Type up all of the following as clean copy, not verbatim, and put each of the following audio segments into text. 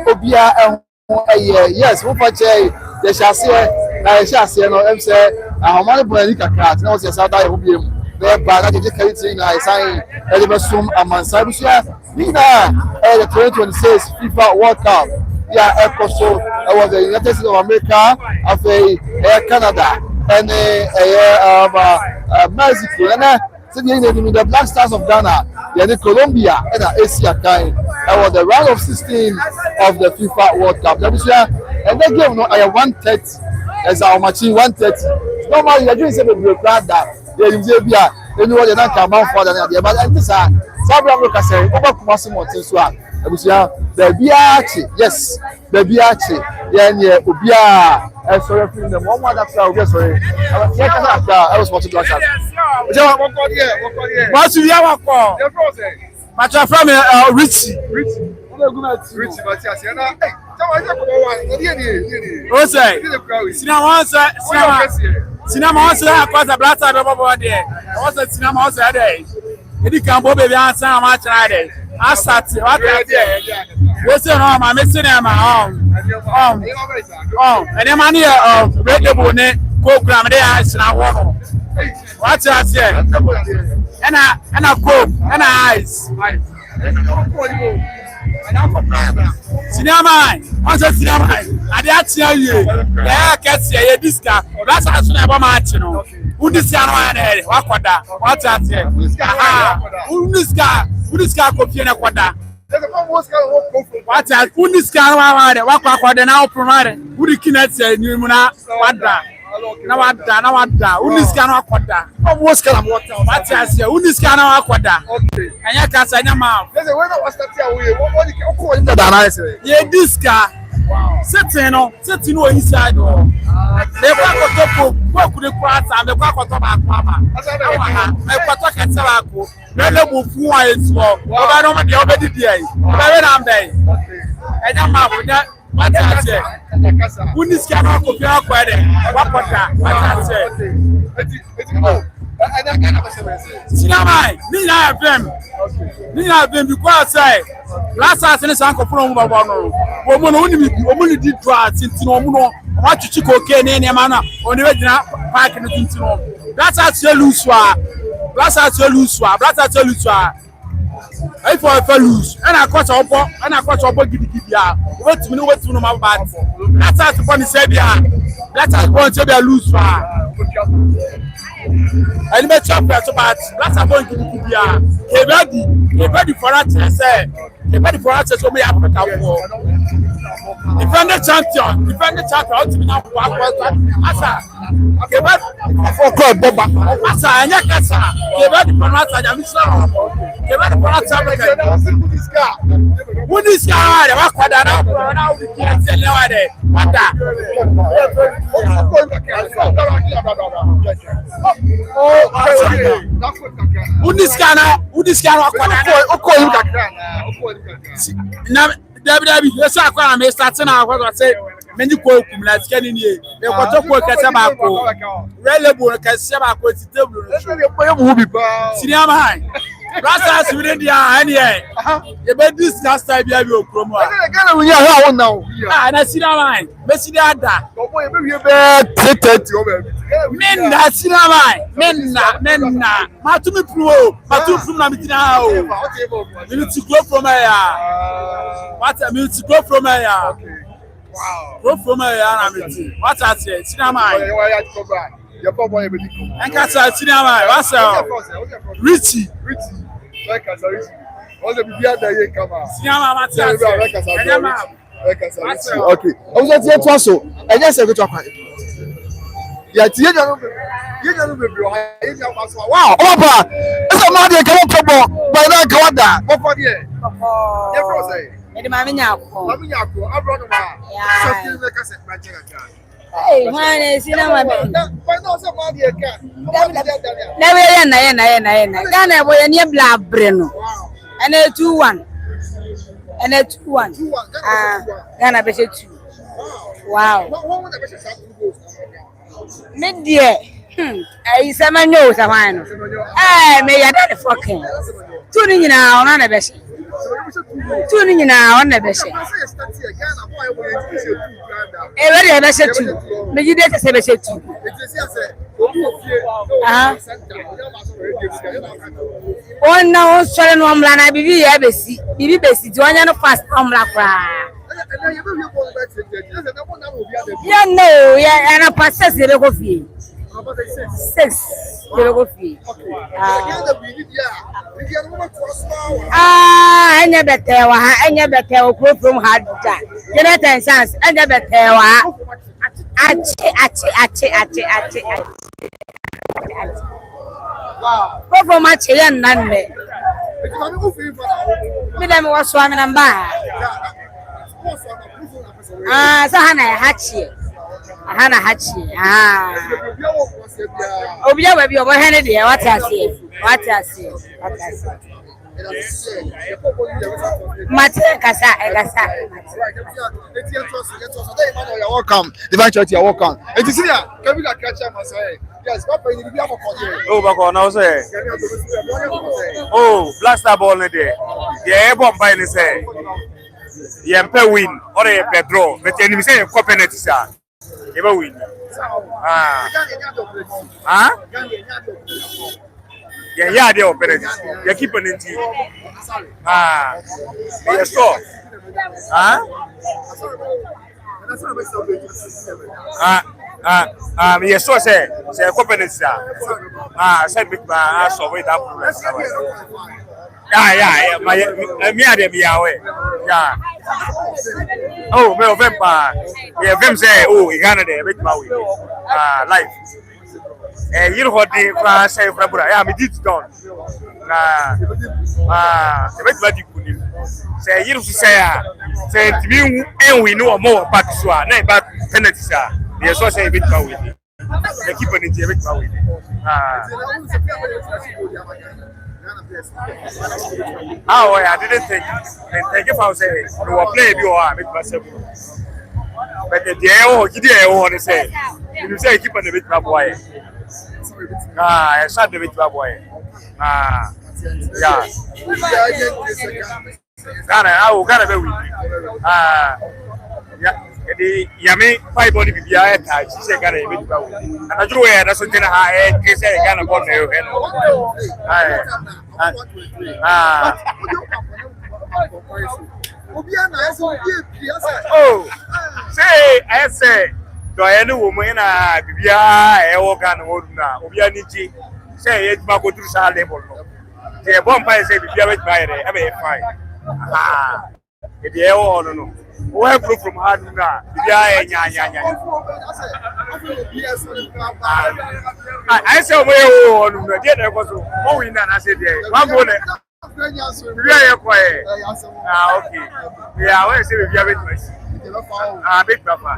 obia yes we for che the shase na shase no em say ahomane bonani kakra na was say da obiem be ba na je carry na sign elebesum amansa busia ni na the 2026 FIFA World Cup yeah ecoso was the United States of America of Canada and Mexico and the Black Stars of Ghana, the Colombia, and Asia kind. That was the round of 16 of the FIFA World Cup. That is and they gave no 130 as our machine 130. Normally, you're doing something to grab that. They be anyone that can come out for the but I just Sabra look say over Kumasi Mountain Swag. The Biachi, yes, the Biachi, yeah, Ubia, and so the one after I was watching Black Stars. What's the other call? But you're from Richie. Cinema was a blaster over there. I was a cinema was a day. It can't go baby answer much Friday. I started what I did. What's your home? I'm missing him home. And the money of radio bonnet program there is now. What's that say? And a coke and eyes. Cinema, what's a cinema? I did tell you. Yeah, can't see this guy. That's as soon as I'm matching. Who this guy? What's that say? Who this guy copying a quarter? What's that? Who this guy? What now provided? Who the kids say? You Wada. Now, who this guy? Quarter? What's kind of water? What's that? Who this guy? Quarter? Okay. And you can't say no more. There's a way that was that. Yeah, this guy. Sitting inside. They walk to the class and the back of the mama. I can tell you, no fool is for. I don't want the other day. I'm there. And I'm out with that. What I say? Who this cannot copy our credit? What I say? Sinamai, Nina have them because I last I sent a uncle from woman only did drugs in Tinomuno, what you cocaine in a manner on the original park in the Tino. That's as you lose, that's as you lose, that's as you lose. I for a lose, and I caught up, and I caught up, wait to know my bad. That's as the funny said, that's as one to be a loose. And make sure that that's a point to be ready for us to say, ready for us to be Africa war. Defend the champion, out to be now. Asa, for club, Boba, Asa, and Yakasa, get ready for us. I am sorry. Get ready for us. Who this guy? What now? We can't tell nowadays. What that? Who this guy? Debbie, yes, I may start now. What I say, many cook, let's get in here. They want to work at Sabaco. Reliable can Sabaco is the table. Cinema. Rasta within the eye. About this last time you have your promo. We are now. And I see that line. Messi Ada. Menna, Sinamai. Menna. Matumi Pro. Matu now. You need to go from here. What I mean to go from here. Wow. Go from here. What I say, Sinamai. Your boy will come. And Casa Sinamai. What's up? Richie. All the people there come out. Okay. I was at the also. I just said to yeah, wow. Opa. It's a man that come up by that Kawada. What for you? Yeah, Mammy Yako. I brought him. Hey, man, is you know my baby. Never, Ghana boy, and your blood Breno. And a 2-1. And a 2-1. Ghana Bishop 2. Wow. Mid dear. I summon you, Savannah. Eh, may I not fucking. Tuning in our none of us. Two in our never. Every ever said two. May you did say two. One now, Solon Wamlana, be ABC, be basic, one and a fast Omla. Yeah, no, yeah, and a process the logo fee. 6 the logo fee. I never tell her, I never tell from hard time. You know, 10 cents, I never tell her. Go for my children, none. Madam was swimming and by. Sahana Hachi. Hana Hachi. Oh, yeah, we'll be over Hennedy. What I see. You're welcome. Divine Church, you're welcome. It is here. Can we catch him and say, yes, Papa, you need to be able to. Oh, Bako, now say. Oh, Black Star ball in there. Yeah, bomb by the say. Yeah, per win or a per draw. But then you say a copenhagen, sir. Never win. Yeah, they operate. You keep on it. Yes, so. Yes, so say a company, sir. Send me so wait up. Yeah, my me away. Yeah. Oh, well, vampire. Yeah, them say, oh, you can't make my way. Life. You know what they say, I mean, it's done. The best you could say, you say, to me, and we know more about this one, but penalties are. Yes, so say a bit my way. They keep on it, make my way. Oh, I didn't think. Thank you for saying you were playing you are with myself. But the deal, you want to say, you say, keep on the bit my boy. I shot the bit my boy. Yeah. I will get away with yeah. The Yami 5 body be a touch, she said, and I drew a that's something I say, kind of one. Oh, say, I say, do I know woman? I be a organ or now, Obianiji, say it, Marco to Sal level. The vampire say, be a by it, I may fine. If you all don't know. Where from Haduna? Yeah. I said, well, on the dinner was more in I said, one morning. Yeah, quiet. Okay. Yeah, I say we have it. Big Papa.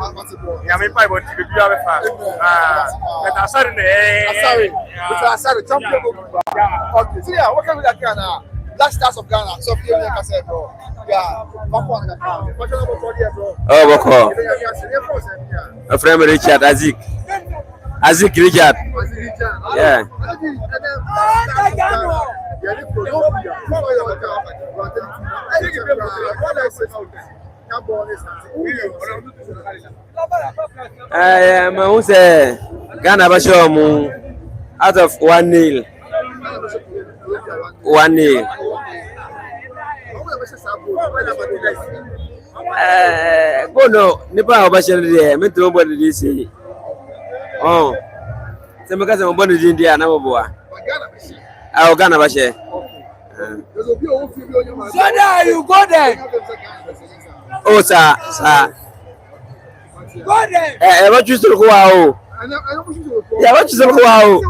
Yeah, me pipe on to be a but I sorry, champion. Okay, so yeah, what can we do now? Last stars of Ghana, so you can say, bro. Yeah, oh, Boko. A friend Richard Azik Richard. Yeah. Who say Ghana Bashomu out of 1-0. 1-0. Go no, Nepal Bashir there, Metro body this. Oh, some because I'm born in India, no boy. I'll Ghana Bashir. So now you go there. Oh, sir. Go there. What you still go out? Yeah, what you still go out?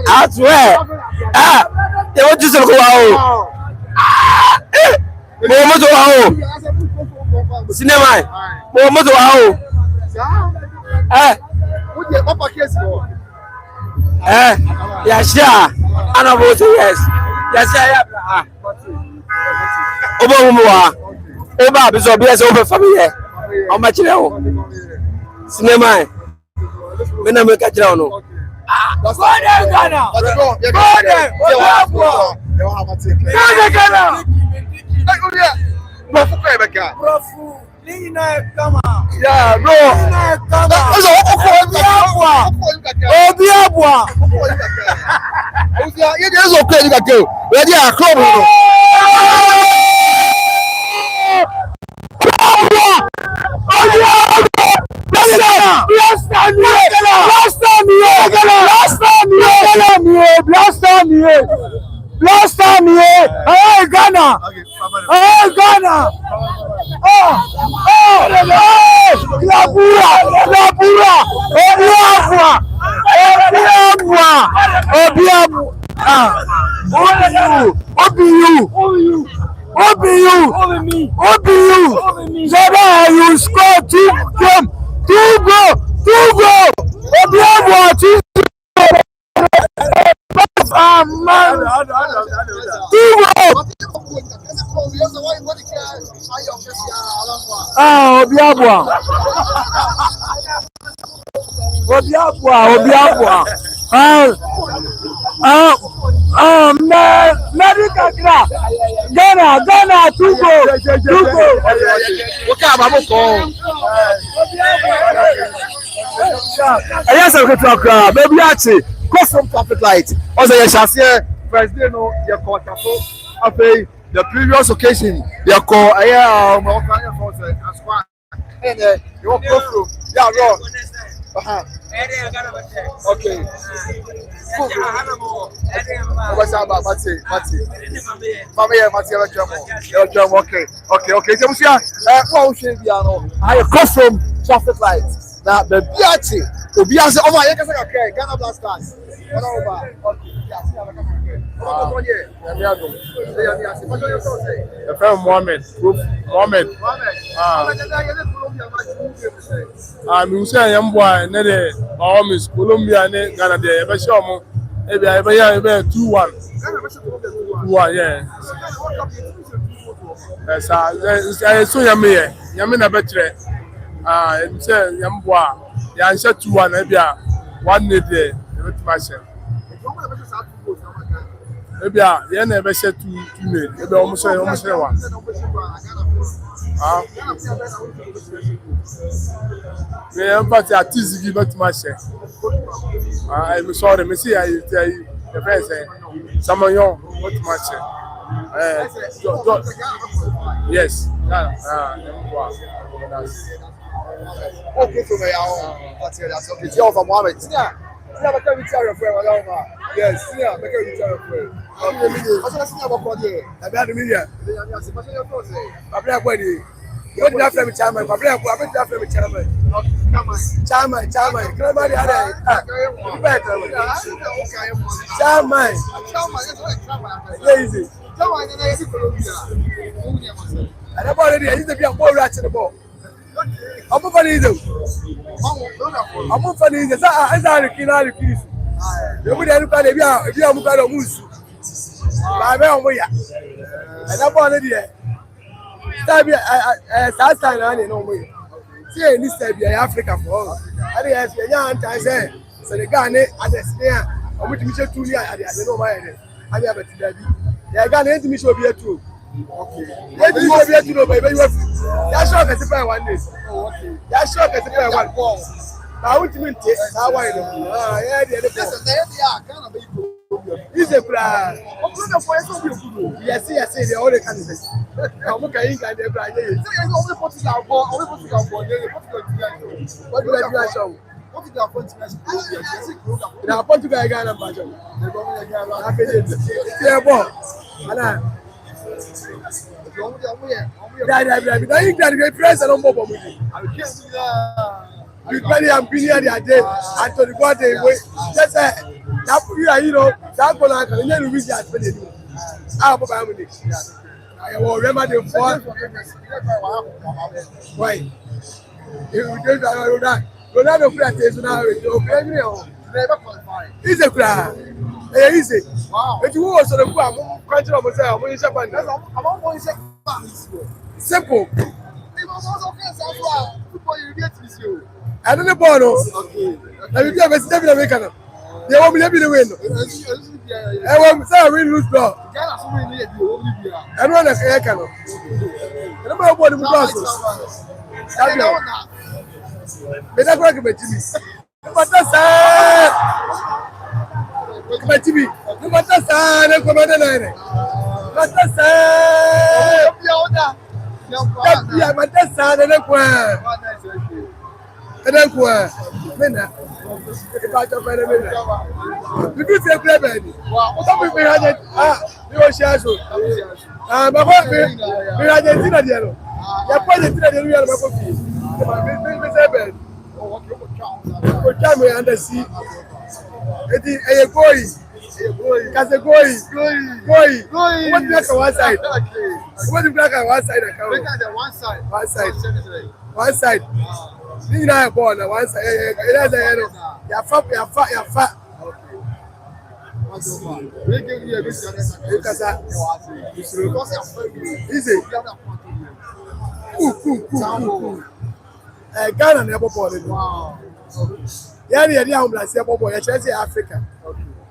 I swear. Yeah, what you still go out? Momoto wao. Cinema. Momoto wao. Yeah, sure. Ana vote yes. Yes, yeah. Oba mumwa. Oba biso biya se oba family. O ma chire o. Cinema. Me na me ka chire o no. Go there, Ghana. Go there. Yeah, bro. Last time here, hey Ghana, hey Ghana, Labura, Obiu, Zara, you score two go, Obiabua, man, Obiabua. Medical crack. Ghana, two go. Okay, I'm going. Yes, I'm going to talk. Maybe actually, custom traffic light. Also, yes, I see. First day, no, you call Tapo. After the previous occasion, you call. And you walk through. Yeah, bro. Okay. What's up, Mati? Okay. So, what should be I custom traffic lights. Now, the BRT, Obiase, over here, Ghana Blasters. The friend Mohammed. I'm saying, young boy, Nede, Miss Colombia, Ghana, the show. Maybe I buy 2-1. 2-1, yeah. Yes, I saw Yamina better. I'm saying, young boy, I said 2-1, maybe 1 day, maybe I never said 2 maybe almost 1. Yeah, but I tease you but myself. I'm sorry, me see I tell you the best. Someone young, what much? Yes. Okay, so that's okay. It's over, Mohammed. Yeah, but can we tell your friend? Yes, yeah, make a tell your friend. What's the thing about you? I got the media. What did I say with Chairman? Chairman. Lazy. And I've already used to be a ball rat in the ball. I'm funny. I'm funny. The keys. You would look at if you have a moose. My way. And I've already last time I know me. See, this time be Africa for all. I didn't say, I say, so the Ghana at the snare. I'm with Michel Tunia at the no mind. I have a baby. The Ghana to me should be a true. Okay. Let me go to know, baby. That's all I can one day. Okay. That's all I can one ball. I want to mean, how I know. It's a plan. Yes, the only candidate. I'm looking at the plan. What do I show? What did I point to? I want to go Ghana budget. Yeah, boy. And president on you very am billion a day and to the God they wait. Just that you know that one I can never reach that penny. How about family? I will remember the four. Why? You don't know that. Ronaldo friend is now never qualify. Is a crowd. Easy. Wow. But you also the country of myself when you say I'm almost simple. I don't know. Okay. I will be a American. They won't be able to win. want say we lose draw. I don't know the canoe. I don't know what the process. But I can't get TV. But that's my TV. But that's I'm coming there. But that's yeah, but that's and then Mena. If I don't find a minute. You say play baby. Don't be behind you will share so. My wife, we are the dinner yellow. You're pointing to the real coffee. What time we under sea? It is a going. Because a going. What black on one side? What black on one side? One side. You know, born on one side. You're fat. Easy. Ghana never bought it. Wow. Yeah, the homeless, Africa.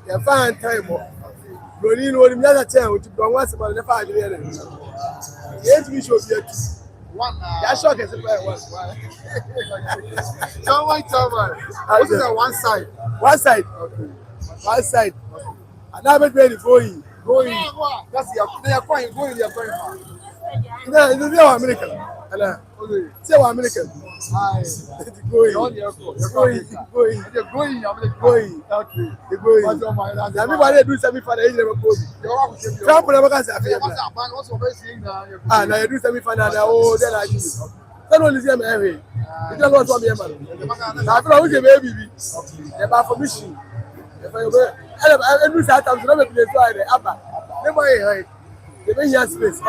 You find time. You know, the other time, which you once about the 5 years. Yes, we should get one. That's short as a player was. This is one side. One side. Okay. One side. And I'm ready for you. Going. That's your point. Going. No, it's not American. Say what American. Going. Okay. Everybody do something for the age of COVID. Trump never can say. Now you do something for the old. Then I do. Don't only see me every. You don't want to be a man. Now I feel like a baby. About for mission. If I do something, I'm going to try the upper. Never the main space.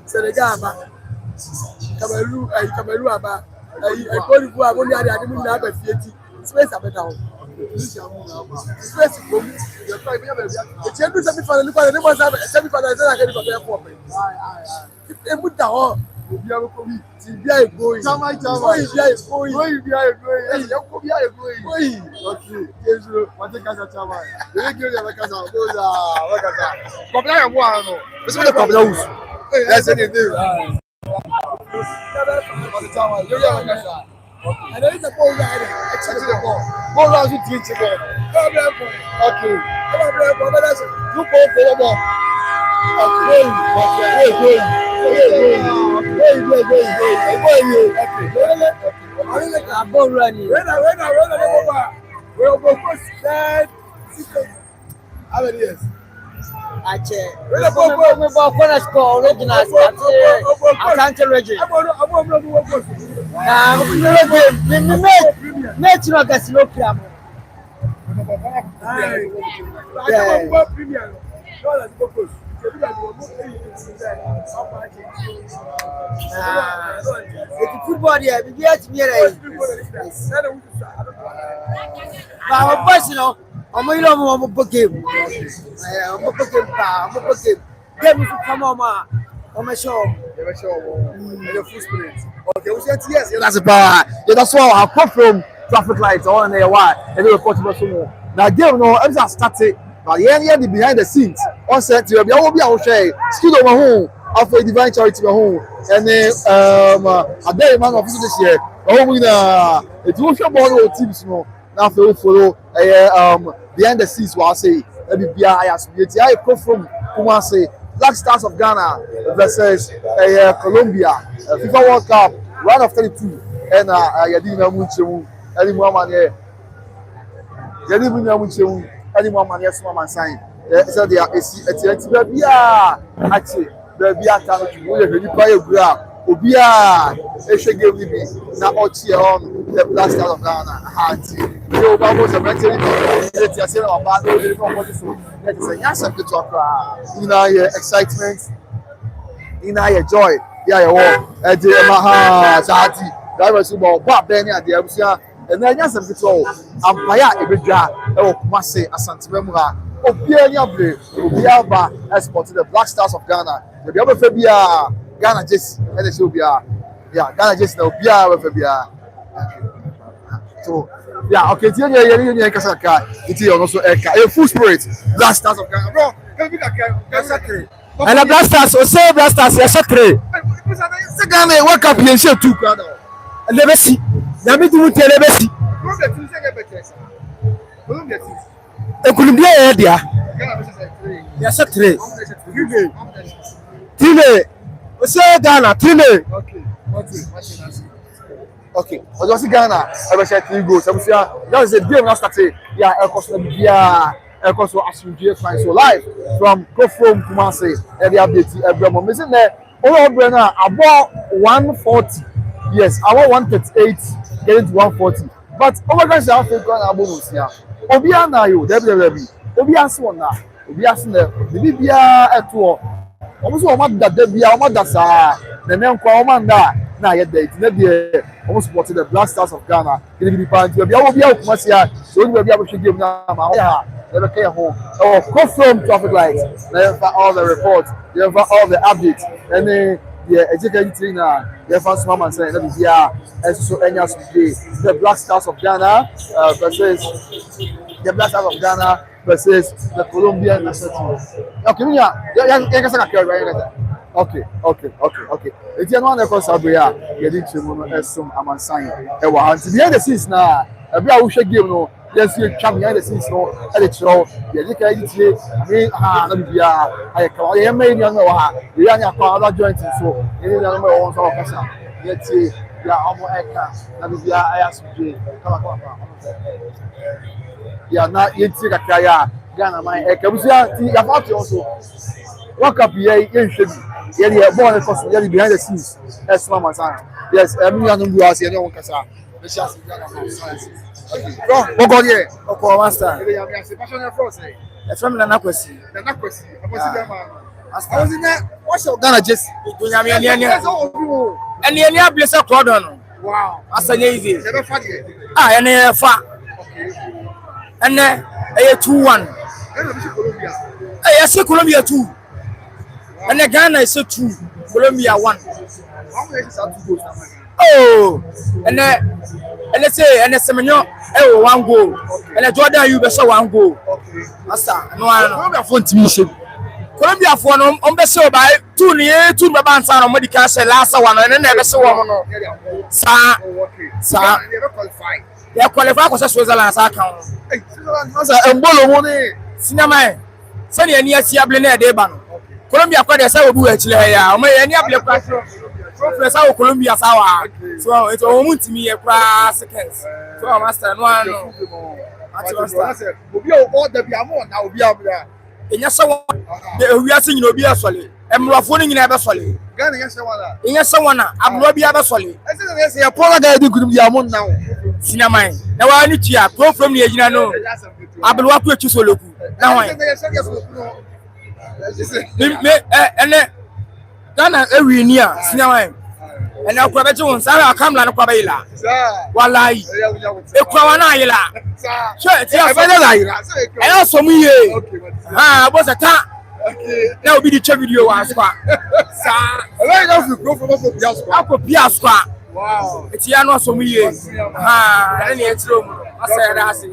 Senegal, Cameroon, about a body who are only at the minute of 50 space up and down. Space for me. The champions of the family, the ones have a semi final. I can't even for me. If put the hall, going. That's anything. And there is a ball rider. Exactly the ball. Ball rider to teach the ball. Okay. You ball for the ball. Okay. I'm ball running. When we'll go first. How many years? I check. When I go score original, I can't region. Natural casino club. It's football here. We get here. But personal. I'm going to book him. I'm going to book him. Get me to come on, my show. Your full spirit. Okay, we said yes. That's a power. That's why I come from traffic lights on there. Why? And they report to me. Now, game no, everything started. But yeah, the behind the scenes. On set, you will be able to share. Skill over home. After divine charity home. And then, a day man of this year. Oh, it's also about teams, no. Now, follow behind the scenes, what I say, I come from Kumasi, Black Stars of Ghana versus Colombia, FIFA World Cup, round of 32, and Yadina Munchu, any more money, Yadina Munchu, any more money, as one sign. So they are actually, the Biata, really buy a grab. Obia, Eshe gave me na Ochi on the Black Stars of Ghana. Hati. So, Babos are mentally let's say about the competition. Let's say, yes, I'm going to talk. In our excitement, in our joy, yeah, at the Maha Sahati, that was about Bob Benny at the Abusia, and then yes, I'm going to Ampaya Ebija, or Kumasi, Asantimura, Obia Yable, Obia export to the Black Stars of Ghana. The other Fabia. Ghana just and it will be Ghana just now be with So, yeah, okay, you kasa ka. Iti also eka. A full spirit. Black Stars of Ghana. Bro, can we get And the blasters, o say blasters, yes, three. Se Ghana World Cup yen share 2 crowd. Never see. Yami do tell never see. Colombia team say get better. Colombia team. E Colombia here dia. Ghana versus 3. Yes, three. 3. Three. O say Ghana, three. Okay. Okay. I just see Ghana. I will share 3 goals. I will say that is a game that started. Yeah, El Costa Media. El Costa Asunjie fine. So live from Kumasi. Every update. Every moment. Missing there. All of them are about 140. Yes, I want 138. Getting to 140. But over guys are African bonus here. Obia na yo. WWE. Obia so na. Obia so na. Bibia eto. Almost one that Debia. Almost that's the name kwa omanda. Na yet date na dey almost supported the Black Stars of Ghana. Give the party obi obi Kumasi ya so obi obi abotwe game na ma ya never care home or confirm traffic lights never all the reports never all the updates and the executive na never small man say na be here and so enya so the Black Stars of Ghana versus the Black Stars of Ghana versus the Colombian national team. Okay, ya kasa ka kere right. Okay. It's one that cause Abria getting to some Amansan. Behind the scenes now, a bit of game no. Yes, you come behind the scenes no. At the show, you look at it today. I call you made you know. We are not part of joint so. You know one for person. Let's see. Yeah, Amo Eka. That is I ask you. Come. Yeah, not yet. Kaya Ghana my Eka. We see. You have to also. World Cup here, yeah, born because yeah, behind the scenes. That's my man. Yes, me and you are saying no one kasa. Let's just okay. Go go here. Okay, master. Yeah, me say passion for say. E from na kwesi. Na kwesi. Akwesi dem man. I was in there. What's your Ghana just? Dunya me ani ablesa crowd on. Wow. Asanye easy. Never fight here. Ah, ene fa. Okay. Ene 2-1. Ghana be Colombia. I say Colombia 2. And the Ghana is 2, Colombia 1. How many is that 2 goals? Oh, and let's say, and the Semenyo, 1 goal. And the Jordan, you better 1 goal. Okay. Master, no, I don't Colombia phone team. Colombia for on the show by 2 near 2 Babans on medical last one, and then never saw one. Sir, They never qualify. they are qualified for Switzerland's account. Hey, Switzerland, and Bolo money. Cinema, Sunny and yes, Yablene, Deban. Colombia quite a sour boo actually. I may any apple Professor Colombia sour. So it's almost to me a class seconds. So master, no one. We'll be all the Biamon now. Be out there. In your someone, we are seeing you be a solid. And we are phoning in a solid. Ghana, yes, someone. In your someone, I'm not be a solid. I said, yes, a polar guy who could be a month now. Cinema. Now I need to go from the Agino. I will walk with you so look. Now I. And Ghana every near cinema. And now Quabeton, Sarah Kamlan Quabela. Walai, Equawana. Sure, it's and also me. Ah, was a car. That will be the check video. Wow, it's Yano Somi. Ah, and it's room. I said, that's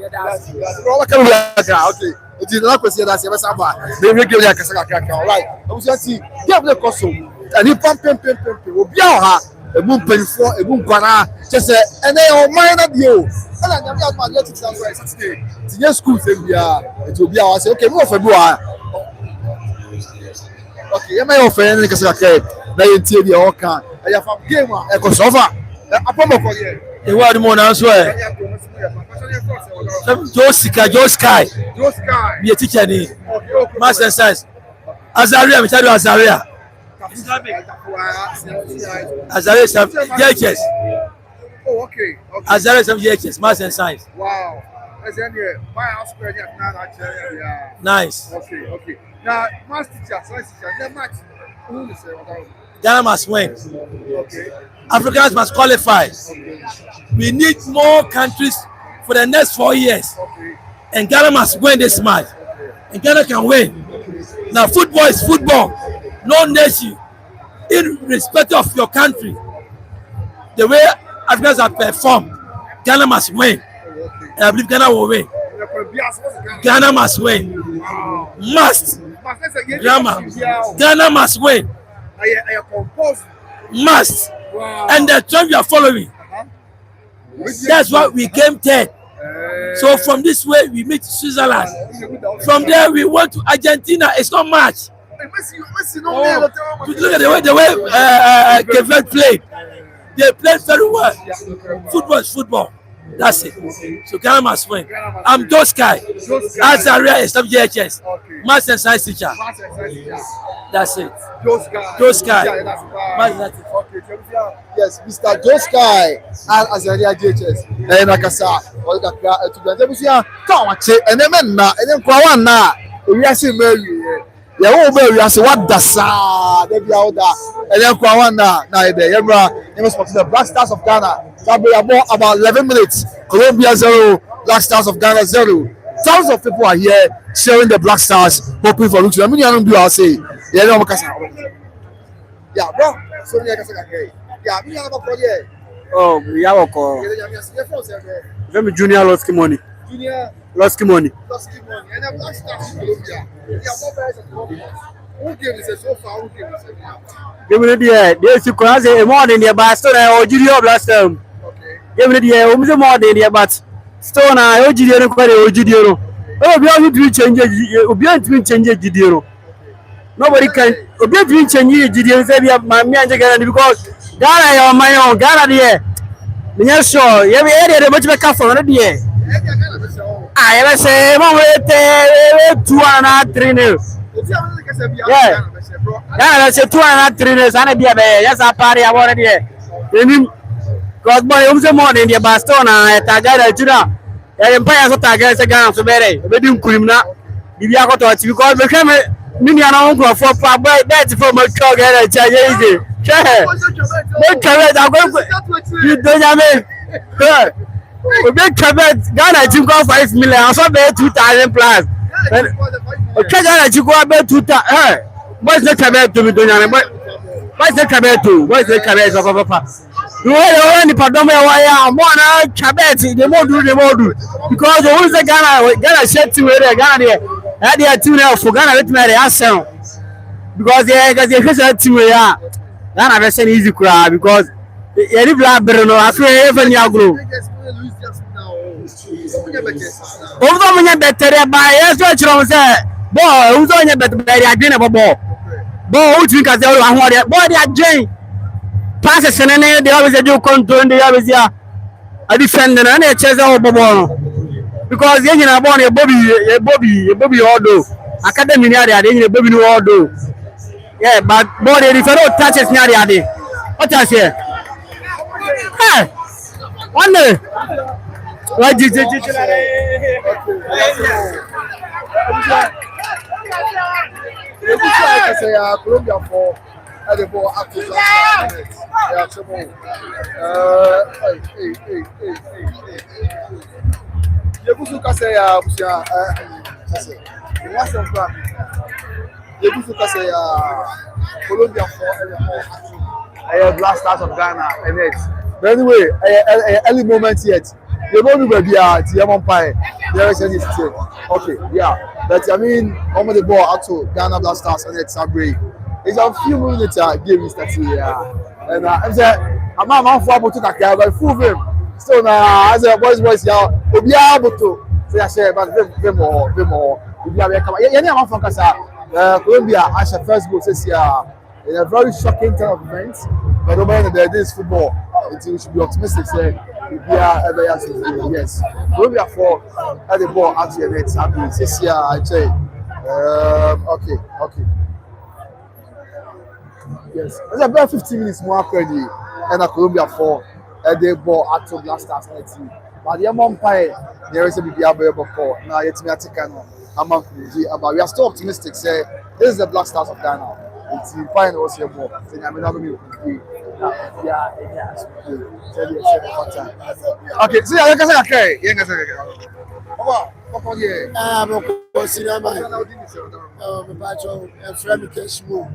okay. It is not question that they make you like a sack. All right. I was just see, give the costume. And he pump will be our a boom penny for a boom corner. Just say, and they all mind at you. And I never had let it sound right Saturday. It's your school thing. It will be our say, okay, move for Bua. Okay, you may offer any Casacade. They tell you all can. I have a game, a Kosovo. A promo for you. The word more now, swear. Joe Sky. Be a teacher, Master Science. Azaria, we tell you Azaria. Azaria, some JHS. Oh, okay. Azaria, some JHS, Master Science. Wow. Nice. Okay. Now, Master teacher, science teacher, that match. Ghana must win. Okay. Africans must qualify. We need more countries for the next 4 years. And Ghana must win this match. And Ghana can win. Now, football is football. No nation, irrespective of your country. The way Africans have performed, Ghana must win. And I believe Ghana will win. Ghana must win. Must. Ghana must win. Must. And the trend we are following. That's why we came third. So from this way we meet Switzerland. From there we went to Argentina. It's not much. Look at the way Kevin played. They played very well. Football is football. That's it. So Ghana must win. I'm those guy. As a real SWJHS. Master and science teacher. That's it. Those guy. Yes, Mr. Joskai and as a real JHS. And like I said, all the to the and then now, we are seeing Mary. Yeah, we are seeing what the sa, they be out there. And then Kwawana, now they must the Black Stars of Ghana. That be about 11 minutes. Colombia 0, Black Stars of Ghana 0. Thousands of people are here sharing the Black Stars, hoping for victory. I mean, I don't do. I say, yeah, no, yeah, bro. So yeah, me have a project. Oh, we have a call. Let me junior lost money. Junior lost money. And the Black Stars in Colombia. They are more players in Colombia. Who gave this so far? Who gave this? Give me the idea. There's a class a more than the Boston or junior last time. Give me the idea. More than the but Stone or junior or junior. Oh, we have to change it. We have to change it, junior. Nobody can. We have to change it, junior. Say we have my man because Ghana on my own. Ghana there. Me sure. You have area much better for the year. I ever say, "Mom, we 2.5-3 Yeah, that's a 2.5-3 and be a bear. Yes, I party about it here. Because boy, more than the Bastona, Tagada, Judah, and Empire of Tagada, a gun to bury. We do criminal. If you are going to because we come Minion for that's from a truck and a Chinese. What correct? I'm going to you don't have it. We make Ghana to go 5 million. I saw 2,000 plus. Okay, Ghana to go about 2,000. What's the cabinet to be done? What's the cabinet to? What's the cabinet of Papa? You only pardon me why one cabinet, they won't do the more because the ones that Ghana said to it, Ghana, and they are 2 now for Ghana, let me ask them because they got the 2 Ghana has an easy crowd because any black Bruno, I feel even your group. Over me better by yes, what you say, boy, who's on your better by a ball. Boy, who think as they all want it, boy, they are Jane. Passes and they always do control, they always are a defender and a chess over ball. Because they are born a Bobby Ordo. Academy area, they need a Bobby Ordo. Yeah, but boy, they refer to touches near what I say? Hey, one day. What did you do? Colombia for the ball up to Colombia for Black Stars of Ghana and it. But anyway, early moment yet. You don't know where at the Empire. There is any state. Okay, yeah. But I mean, over the ball out to Ghana Black Stars and it's a break. It's a few minutes game is starting here. And I'm saying, I'm not for to Kaka, but full game. So now, as a boys, yeah, we'll be able to say, I say, but them more. We'll be able to come. Yeah, I'm from Casa. Colombia, as a first goal, says here, in a very shocking turn of events. But over there, there is football. We should be optimistic. Say, yes. Colombia for the ball out here next. This year, I say, okay. Yes, it's about 15 minutes more already. And Colombia for the ball out to Black Stars next team. But the Empire, there is a big available for now. It's me but we are still optimistic. Say, this is the Black Stars of Ghana. It's the final also more. Okay, so I can say okay. senior man. Me pacho friend Cashmo.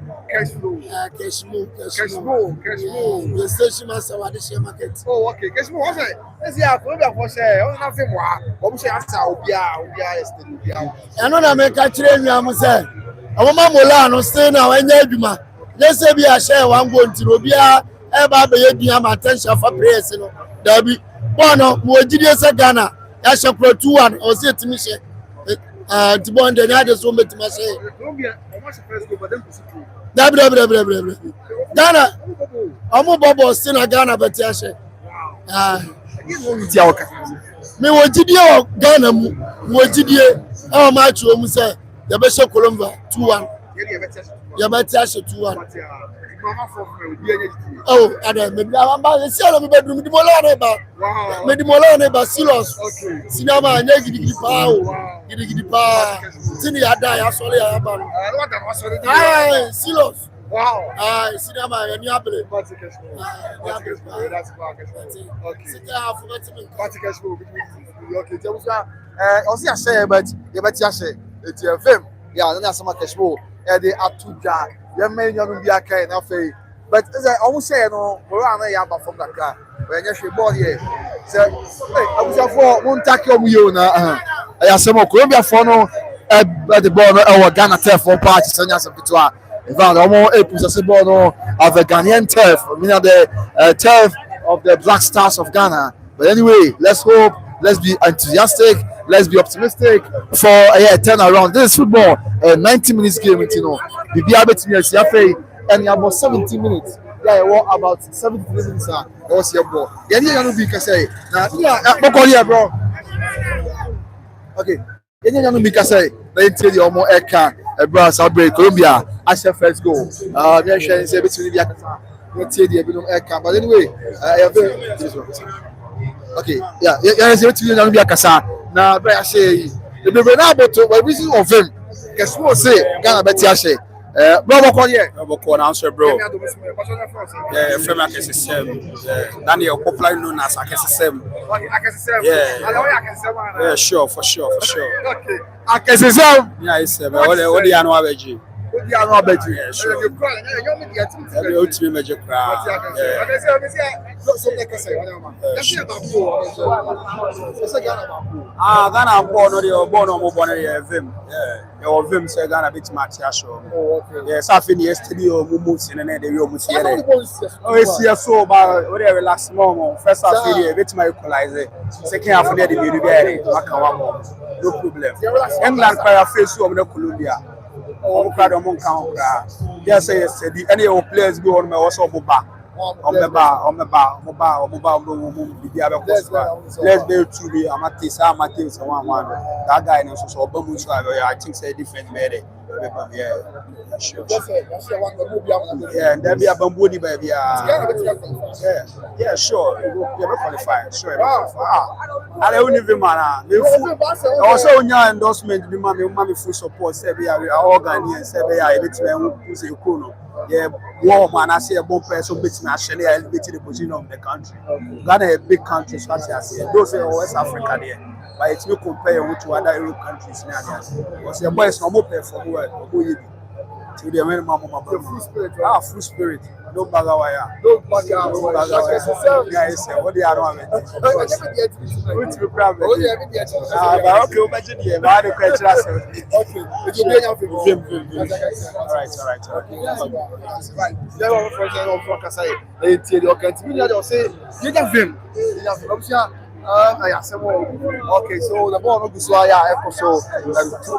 The station master wa the market. Oh, okay. Cashmo, what's it? Let's see how Colombia for say. Oh, nothing more. What say answer Obia yesterday. I know that make a train you say. Awoma mola no stay na wanya adwuma. Let's say be a share one go nti obia e ba be yedua ma attention for prayers no. Da bi. Bono mo jide se Ghana. Ya she pro 2-1 o se timi she. The bond they had so much to say. Colombia, almost first go, but then push it. Ghana, I'm a bubble still a Ghana, but yes. Me what did you Ghana? What did you? How much you say? The best of Colombia 2-1. You better 2-1. Oh, and then maybe I'm about to sell a bedroom with the Molana. Made the Molana by Silos. Cinema, Neggy Power. Giddy Power. Sini Ada, I saw it. Silos. Wow. Cinema, and you have it. Okay, also I say, but you better say it's a film. Yeah, then that's some cashflow. They are too dark. You may not be a kind of a but as I almost say, no, we're on a yaba from that car. When you're body here, so I was for one tackle you now. I have some Colombia for no at the ball or Ghana turf for parties and yes, in fact, almost a piece of ball of the Ghanaian turf, meaning the turf of the Black Stars of Ghana. But anyway, let's hope, let's be enthusiastic, let's be optimistic for a turnaround. This is football, a 90 minutes game, you know. We be able to be and about 17 minutes. Yeah, about 70 minutes. That was your ball. Yeah, you know, we can say, now, yeah, bro. Okay, you know, we can say, they tell you more air a brass outbreak, Colombia, as your first goal. They're sharing say between the air camp. But anyway, okay, yeah, it's between the Casa. Now, I say, the Bernardo to by reason of him, guess what say, Ghana Betiashe. Bravo Koye. Bravo Koye answer bro. Yeah, from Akesem. Daniel popular known as Akesem. Yeah, sure, for sure. Okay. Akesem. Yeah, it's what the annual beji. Yeah, sure. The ultimate major crowd. Ghana born or born Vim. Yeah, or Vim say Ghana bit match. Yes, I finished yesterday or moves in the room. Oh, it's here so but whatever last moment. First half video, bit my equalizer. Second half of the video, no problem. England face of the Colombia. Yes, yesterday any of players go on my also mobile. Let's be to be a Matis, one. That guy knows so I think say different maybe. Yeah, sure. Yeah, and there be a bamboo baby. Yeah, sure. You're qualified. Sure. I don't even man. Also, your endorsement, the mommy full support. Say we are all Ghanaian. Say we are able to yeah, war man, I say a bomb person bit nationally elevated the position of the country. Ghana a big country, so I say those are West Africa there. But it's no compare to other Europe countries now. Because the boys no more pay for who you to the minimum of full spirit. Full spirit. No bagawaya. No bagawaya. Guys, what do you want? What's the problem? Okay, imagine here. But the question is okay. All right. There are friends of Kumasi. They tell you okay. You say you have him. Okay, so the ball no so episode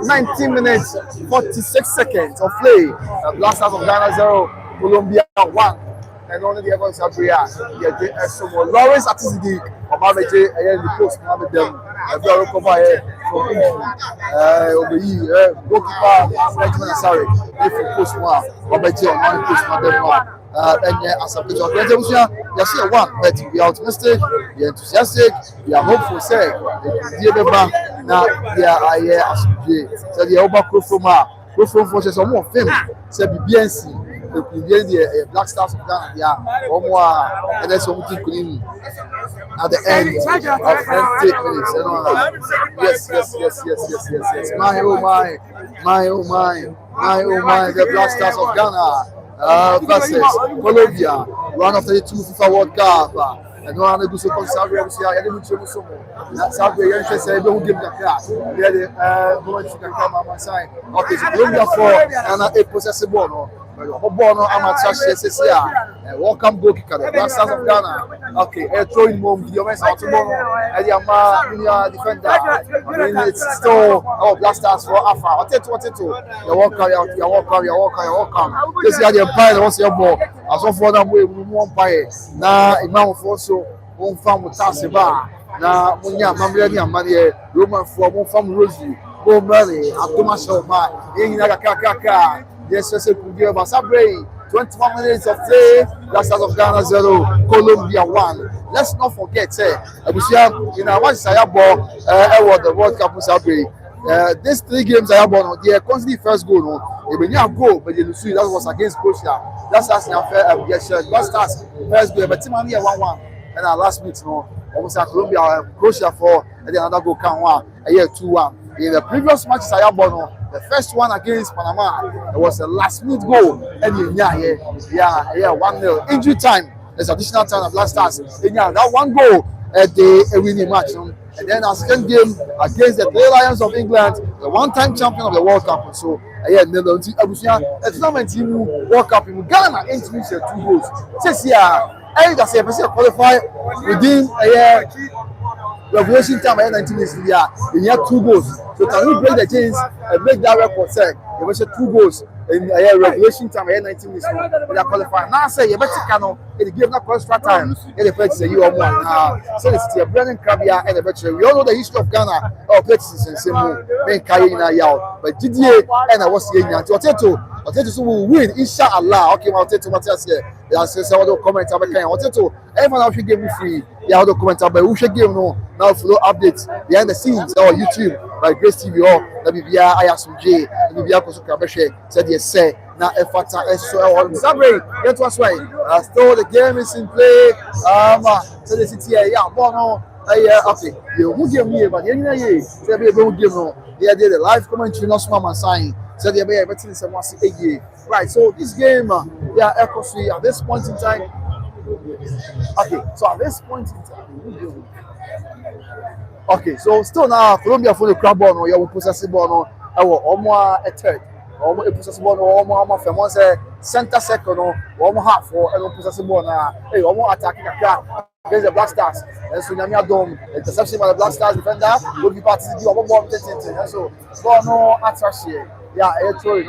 19 minutes 46 seconds of play. Black Stars of Ghana 0, Colombia 1. And only the Evans Abria. Yeah, so Lawrence Atisidi of Ameje and the post have them. Very cover here from over here. Goalkeeper Benjamin Asare. If you post one, Ameje and post one. And as a picture of the you see one, but we are optimistic, we are enthusiastic, we are hopeful. Say, now they are here as we so the Oba Krofoma, Krofoma for some more film, say BNC, the Black Stars of Ghana. Yeah, one more, and then something couldn't at the end of 10 minutes. You know, yes. My oh my, the Black Stars of Ghana versus Colombia, round of 32 FIFA World Cup. And one of the so called Saudi Arabia, I didn't show so much. Saudi Arabia said, don't give them the yeah, the moment you can come on my side. Okay, so Colombia for and a possessible. Obono amateur CCA. Welcome goal kicker, the Black Stars of Ghana. Okay, throwing mom, the Yomes out to Bono, and the defender. I mean, it's still our Black Stars for Alpha. What it? You're welcome. This is the empire, what's your ball? As of for them, we won't buy it. Now, Imam also won't farm with Tassiba. Now, Munya, Mamma, Money, Roman for one from Rosie, Bo Murray, Abduma Shoma, Inaka. Yes, Sabre, 21 minutes of play. Black Stars of Ghana 0, Colombia 1. Let's not forget, in our match ball, the World Cup Sabre. These 3 games I have won. They are constantly first goal. They may have goal, but they lose. That was against Croatia. That's fair. Black Stars first goal, but team only 1-1. And our last meet, almost at Colombia, Croatia 4, and then another goal count 1. A year 2-1. In the previous matches I have won. The first one against Panama, it was a last-minute goal, and 1-0. Injury time, there's additional time of Black Stars. That one goal at the winning match. And then our second game against the Grey Lions of England, the one-time champion of the World Cup. So, the tournament team World Cup in Ghana introduced 2 goals. Says here, that's a person qualify within a year. Regulation time at 19 minutes, we had 2 goals. So can we break the chains and make that record? Say, you must 2 goals in a regulation time at 19 minutes. We are qualified. Now say you better cano. It give not extra time. It affects you or one. So it's the Brennan Krabia and the veteran. We all know the history of Ghana. Our places in Semu, Ben Kayina Yao, but Didier and I was saying that Oteto will win, inshallah. Okay, my Oteto Matias here. There are several comments about Oteto. Everyone else should give me free. Yeah, other comments about who should give no now follow updates behind the scenes or YouTube by Grace TV or WBA Ayasunj, WBA Kosuka said yes, say now Efata SO Sabre. Get what's right. Still the game is in play. So the city here, yeah, Bono. Okay, you who give me, but you say we don't give no. They did the live commentary, not small man sign. So they may have been someone say, right. So this game, at this point in time. Okay, so at this point in time, okay, so still now Colombia for the crab ball, no, you possessive ball, no, almost a third, almost a possessive ball, no, almost a center second, no, almost half for a possessive ball, hey, almost attacking a car against the Black Stars, and so Namia Dome, interception by the Black Stars defender, will be part of the ball, so ball no attraction, yeah, okay,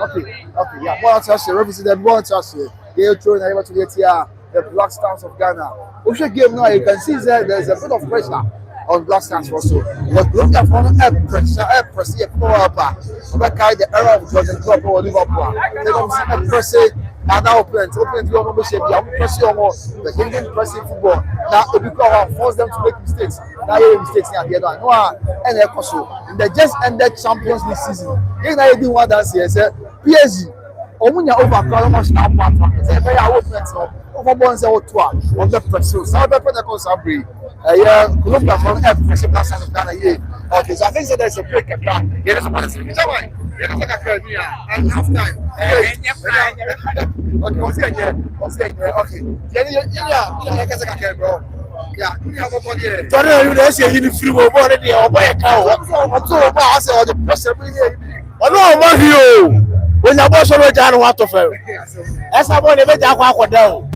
yeah, ball attraction, represent ball attraction, yeah, throwing over to the here. The Black Stars of Ghana. Which game now you can see that there's a bit of pressure on Black Stars also. But Colombia for pressure, the era of Jordan Klopp or Liverpool. They don't see pressure and now open you know pressure on the Indian pressing football. Now it becomes force them to make mistakes. Now you mistakes at the other. No, and also in the just ended Champions League season. You know you want that here, say PSG. Omunya overcrowd almost now part. Say very open so. Overborn say what on the pressure. So the Pentecost Sabre. Colombia from pressure Black Stars of Ghana here. Okay, so I think that there's a break at that. There is a policy. And half time. Okay, what's okay. Yeah, bro. Yeah, you have a body. Don't you say you free boy already or boy cow. I'm so about say all the pressure here. Oh no, man here. When you boss over down what to fail. That's how they make that down.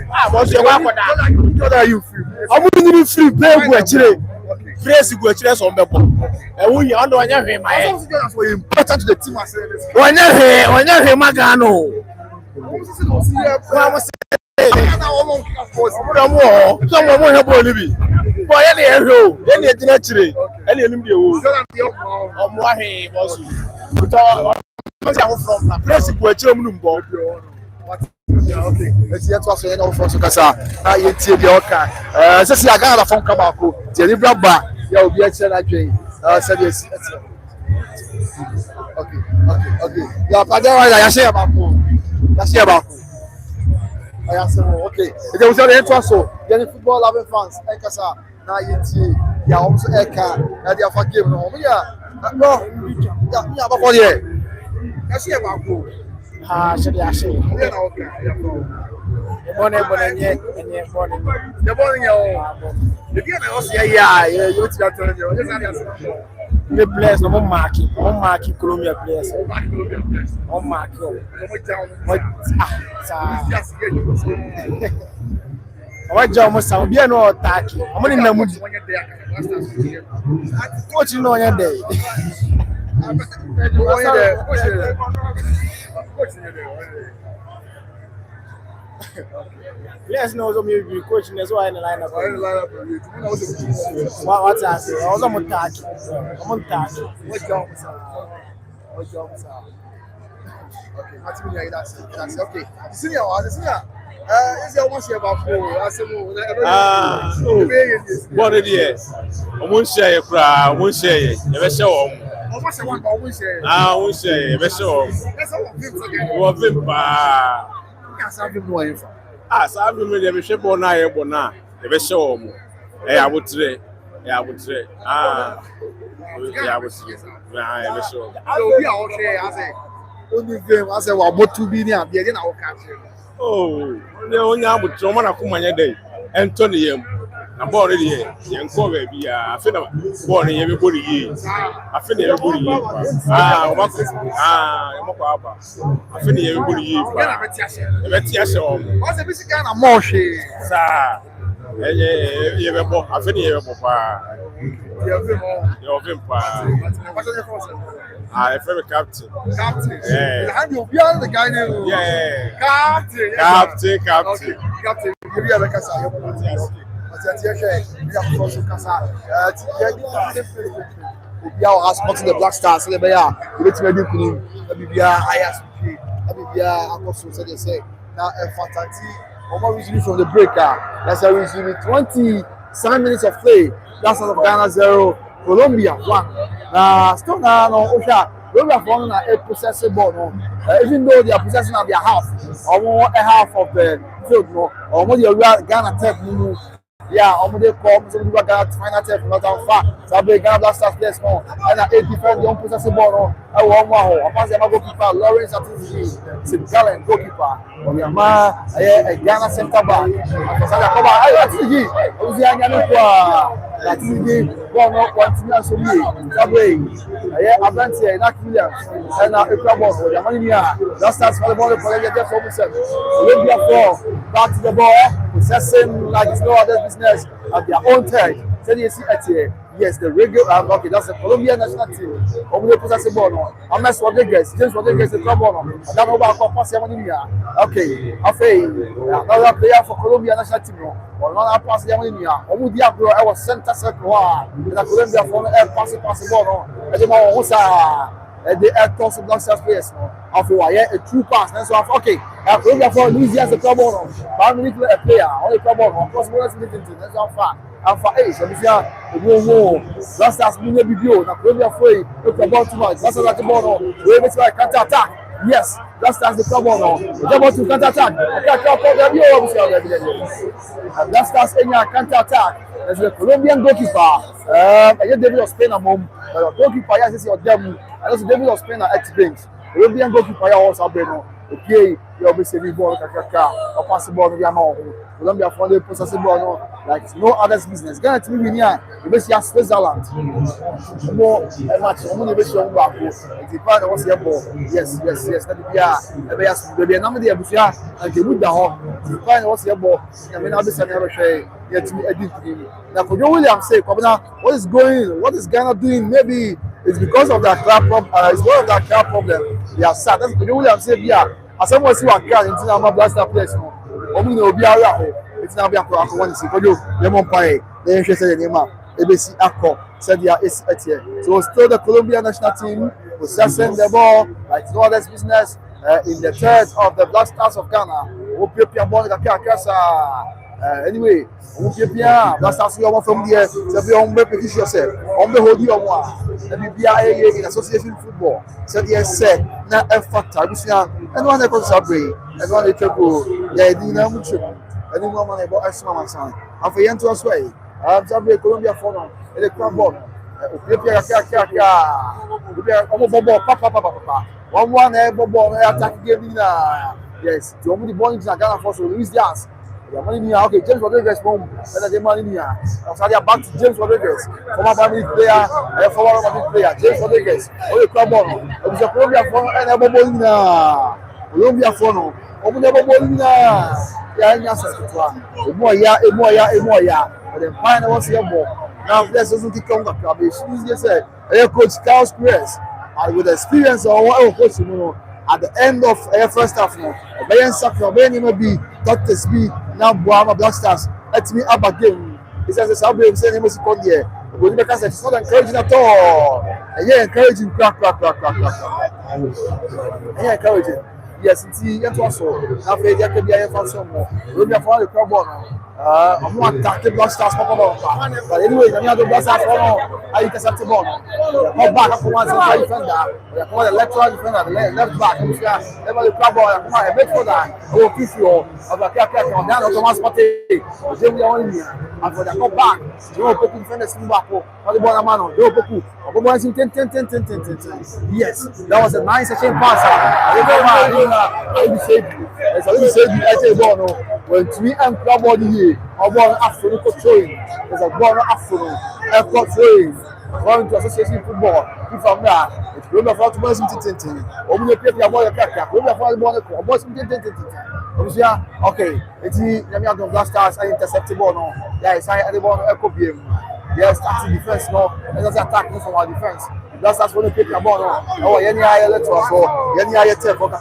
Ah, boss you walk down. What are you free? I'm going to free play go chire. Praise go chire some bebo. E wo ya ndo anya hwe ma e. That's why important to the team as this. Onya hwe magano. Okay, let's get to us now for so kasa. Na ye tie bi oka. Se si aga na fon kama ko. Tie ni bra ba. Ya obi a chere na dwen. Said yes. Okay. Ya pa dey right ya share ba ko. Ya share ba ko. Okay. There was an entrance so the football loving fans Ekasa na yiti ya almost eka na dia for game no ya no ya ba for there kasi e ba go she dey ashe ya na okay ya no bonne nye the morning ya the game na was ya you ti that tell you just that the players no mark Colombia players on mark what what job must be no attack I'm in the mood coach no one day players know so maybe coach that's why in the lineup what I say I was on attack what job okay Martin ya that's okay senior is there one share about for asemu What it is? I won't share it, I won't share it. Never show them. almost one but we share I won't share it. Never show them. that's all of them again What them? yes I have no info Saa bi me dey hwe bɔ na yɛ bɔ na dey be show mo abotre abotre abotre na be show so we are okay I say only game I say wa motu bi ni abi e na wo ka che oh onya abotre mo na kuma nya dey ento ne yam na ball dey yɛ nko ba bi afi na ball ne yɛ be bɔ yi afi ne yɛ be bɔ yi o ma ko aba afi ne yɛ be bɔ yi be ti ahye o what's the basic kind of more she sa yɛ be bɔ afi ne yɛ be bɔ pa yɛ be pa if I'm captain. Yeah. How do you be the guy now? Yeah. Captain. You have a casa. We are supporting the Black Stars. So they are. Let's make it clean. We are ISP. We are also so they say now a fantastic. Over resume from the breaker. That's a resume 27 minutes of play. That's out of Ghana 0. Colombia 1. Still now no Osha. Colombia for on a possessive ball. No, even though they are possessing of their half, or a half of the field, no, or more the Ghana tech. Yeah, they call so we got final tech not on far. So they Ghana Black Stars players no, and 8 different young possessive ball. No, I want one. I pass them goalkeeper Lawrence Atizzi, gallant goalkeeper. Oyama, a Ghana centre back. Because I come out. I Atizzi. Atizzi, ball no continue so me. Subway, Abrantia, Nak Williams, and a ball for the money here. Black Stars for the ball for the just almost 7. Colombia 4, back to the ball. Possessing like it's no other business at their own turn. So you see at here, yes, the regular okay, that's the Colombian national team. Only possessing ball no. James Rodriguez, the club on. I don't know about pass okay, another player for Colombia national team. Or not pass the money here. Omu Diablo, I was center circle. In the Colombia for pass ball no. And the air toss of Black Stars players no. After a true pass, and so okay. Colombia for Louisiana the club on. But we need a player, only club on. Of course, we want to listen to. That's how far. And for so if you are Black Stars will be good. Now Colombia for the ball too much. That's the ball. We able to counter attack. Yes, Black Stars the club on. The ball to counter attack. Black Stars in your counter attack. There's the Colombian goalkeeper. I get David of Spain at home. The goalkeeper is your demo. And also David of Spain at X-Banks. Colombian goalkeeper also have been okay. You obviously need ball or pass the ball to the amount. Colombia for the possessive ball no, like no other's business. Ghana to me here, you basically have Switzerland. More a match, only basically back. If you find what's your ball, yes. That be a number there, and you would the home. If you find what's your ball, I mean, I'll be saying every day. Yet to me, I did. Now, for Joe Williams, say, what is going? What is Ghana doing? Maybe it's because of that crab problem. It's one of that crab problem. Yeah, sad. That's Joe Williams say, yeah. As someone see what Ghana into our Black Star players, omu na obi ara it's na bia akọ one see kojo lemon pie dey interested in him abc akọ said they are here. So still the Colombian national team possessing the ball like no other's business in the third of the Black Stars of Ghana. Opia ball anyway, Black Stars you from there so be on make yourself on the hold you on and be in association football so they said na factor And one they could celebrate, and one they took yeah, the number two, and then one man about a small son. And for Yanto as well, I'm celebrating Colombia for now, and the crab ball. Papa. 1-1 ball attack game. Yes, the only ball is Ghana for so Luis Diaz. The money here, okay, James Rodriguez from the money here. I'm back to James Rodriguez, former family player, former family player, James Rodriguez. Oh, the club ball. It was a Colombia for and a ball Colombia for no. Open the ball in yeah, yes, a more ya. But then final was your ball. Now, let's also kick on the club. She said, Coach Carlos Perez, with experience or what coach, you know, at the end of first half, no, Bayern Saka, Bayern maybe Dr. Speed, now Boama Black Stars, let me up again. He says, the Sabbath, saying, he must come here. But because it's not encouraging at all. And yeah, encouraging, crack. Yeah, encouraging. Yes, it's also. Now, there can be a function more. We'll be a follow the club on. I'm not attacking Black Stars, but anyway, the other Black Stars, I intercept the ball. Come back up for one central defender. We call the lateral defender, the left back. Never the club ball. Come on, make for that. Oh, kiss you. Of a character on down to Thomas Partey. Jamie only. And for the come back, you know, putting defenders in back. For the ball, man, no poku. Yes, that was a nice chain pass. I say ball no. When we and club ball here, our ball after throwing. There's a ball after airport throwing. Going to association football. If I'm there, it's going to fall to boys in tinting. Or we play your ball, we will fall the ball, boys in tinting. Okay, it's the Black Stars are intercepted ball no. Yeah, it's the ball echo beam. Yes, starting defense no. Let us attack from our defense. Black Stars want to pick your ball no. Oh, any higher let's also. Any higher tap for they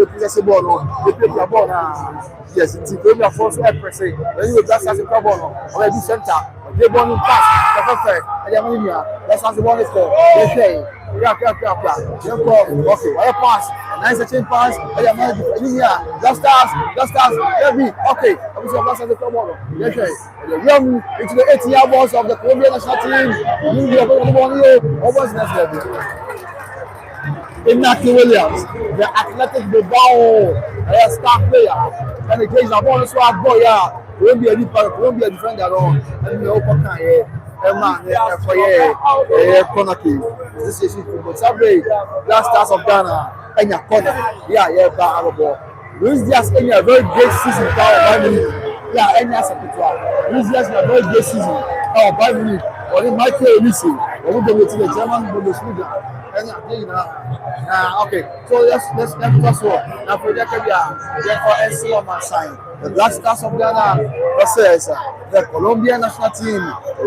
play the ball no. They pick your ball now. Yes, it's the Colombia force air pressing. When you Black Stars in the ball no. Or they do center. They ball in pass. Perfect. And they are moving here. Black Stars the ball is for. They say. Okay, why pass? Nice chain pass. Black Stars, baby. Okay, I'm going to Black Stars the club ball. Okay, the young into the 18-year balls of the Colombian national team. Inaki Williams, the athletic Bilbao, a star player, and the case of one swag boy, Colombia defender, and the open Konaki. This is football. Saturday, Black Stars of Ghana, and your corner. Yeah, ball. Luis Diaz in a very great season. Yeah, and yes, Luis Diaz in a very great season. Oh, 5 minutes. Or in Michael Elisi, or we go to the German Bundesliga. Okay, so let's now for that therefore sign. The Black Stars of Ghana versus the Colombian national team,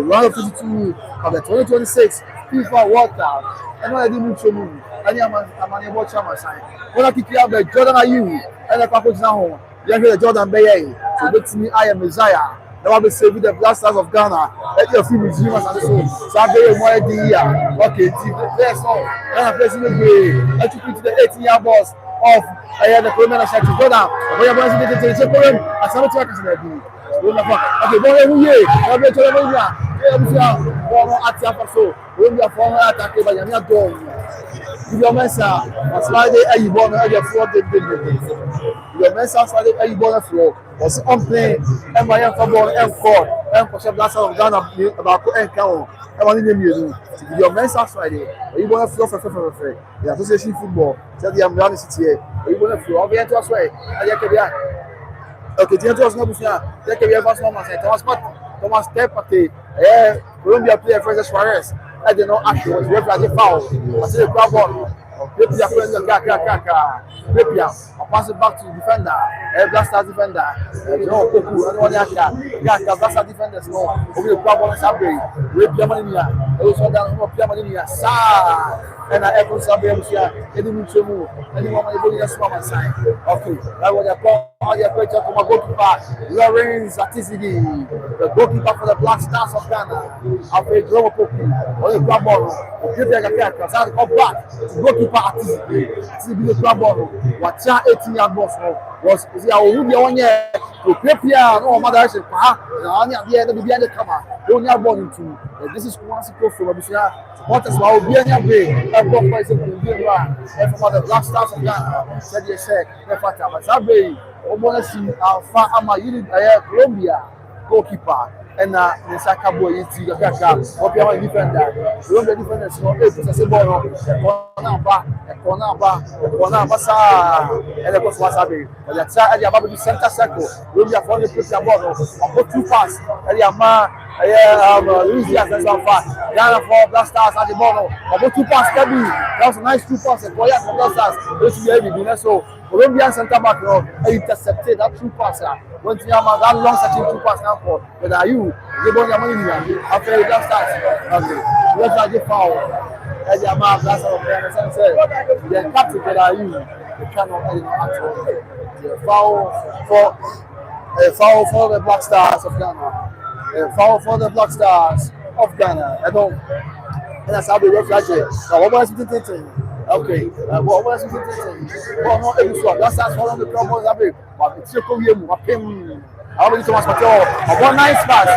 round of 52 of the 2026 FIFA World Cup. And what I didn't show you, and I'm able to sign. When I kick out the Jordan Ayew and the Papo's now, you hear the Jordan Baye. So that's me, I am Messiah. Now I'll be saving the Black Stars of Ghana. Let your few museums and so. Saturday, more the year. Okay, let's go. And I'm placing the way. Let's put to the 18-year boss of the Colombian national team. Go down. We are going to get to the program. I saw what you're going to do. Okay, boy, every year. I'll be to the media. Former attack so. We are former attack by Yamia Dome. If your mensa, on Friday, you born at your floor. Your mensa Friday, you born at floor. Was on play, MIM football, M4, M4 Black Stars of Ghana about Nkao. Everyone in you. Your men's Friday, you want to flow for the association football. Tell the Amran City here. You want to flow. I'll be into us way. Okay, the answer was not here. Take a reverse moment. Thomas Tepate, Colombia player Francis Suarez. I did not act. Was referee as a foul. I see the crowd ball. Prepia, I'll pass it back to the defender. Black Stars defender. No, Black Stars defenders. No, we will grab on Saturday. We play money here. We will down. We play money here. And I echo Saturday. Any move. Anyone able to swim and sign. Okay, that was the call. All your picture from a goalkeeper, Lawrence Atizigi, the goalkeeper for the Black Stars of Ghana. After Gromo Poku, or the grab ball. Give the come back. Goalkeeper Atizigi, the grab ball. What's 18-yard box was the one year to prepare no matter direction. The cover. Don't have ball into. This is Kumasi from Abusia. What is our being a way? A block by some from the Black Stars of Ghana. Said you said, but Sabe, Omonasi, Alpha Ama Unit, Colombia, goalkeeper. And Nisaka boy is the Kaka, or the defender. Colombia defenders, no, it's a ball, corner back, and of course, Wasabi. But that's about the center circle. Colombia for the put your ball, or 2 pass, and Louisiana so far. Ghana for Black Stars at the ball, or 2 pass, Kebby. That was a nice 2 passes, and Boya for Black Stars. This is the so Colombian center back intercepted that 2 passer. When you have that long searching 2 pass now for, but are you? You don't have money after the Black Stars. Okay, let's not get foul. As your man, that's all. The captain that are you? The cannot at all. Foul for the Black Stars of Ghana. Foul for the Black Stars of Ghana. I don't. And that's how we referee. Now, what was it? Okay, what was it? Well, not every one. That's following the troubles. But it's your career. How many times Mateo? One nice pass.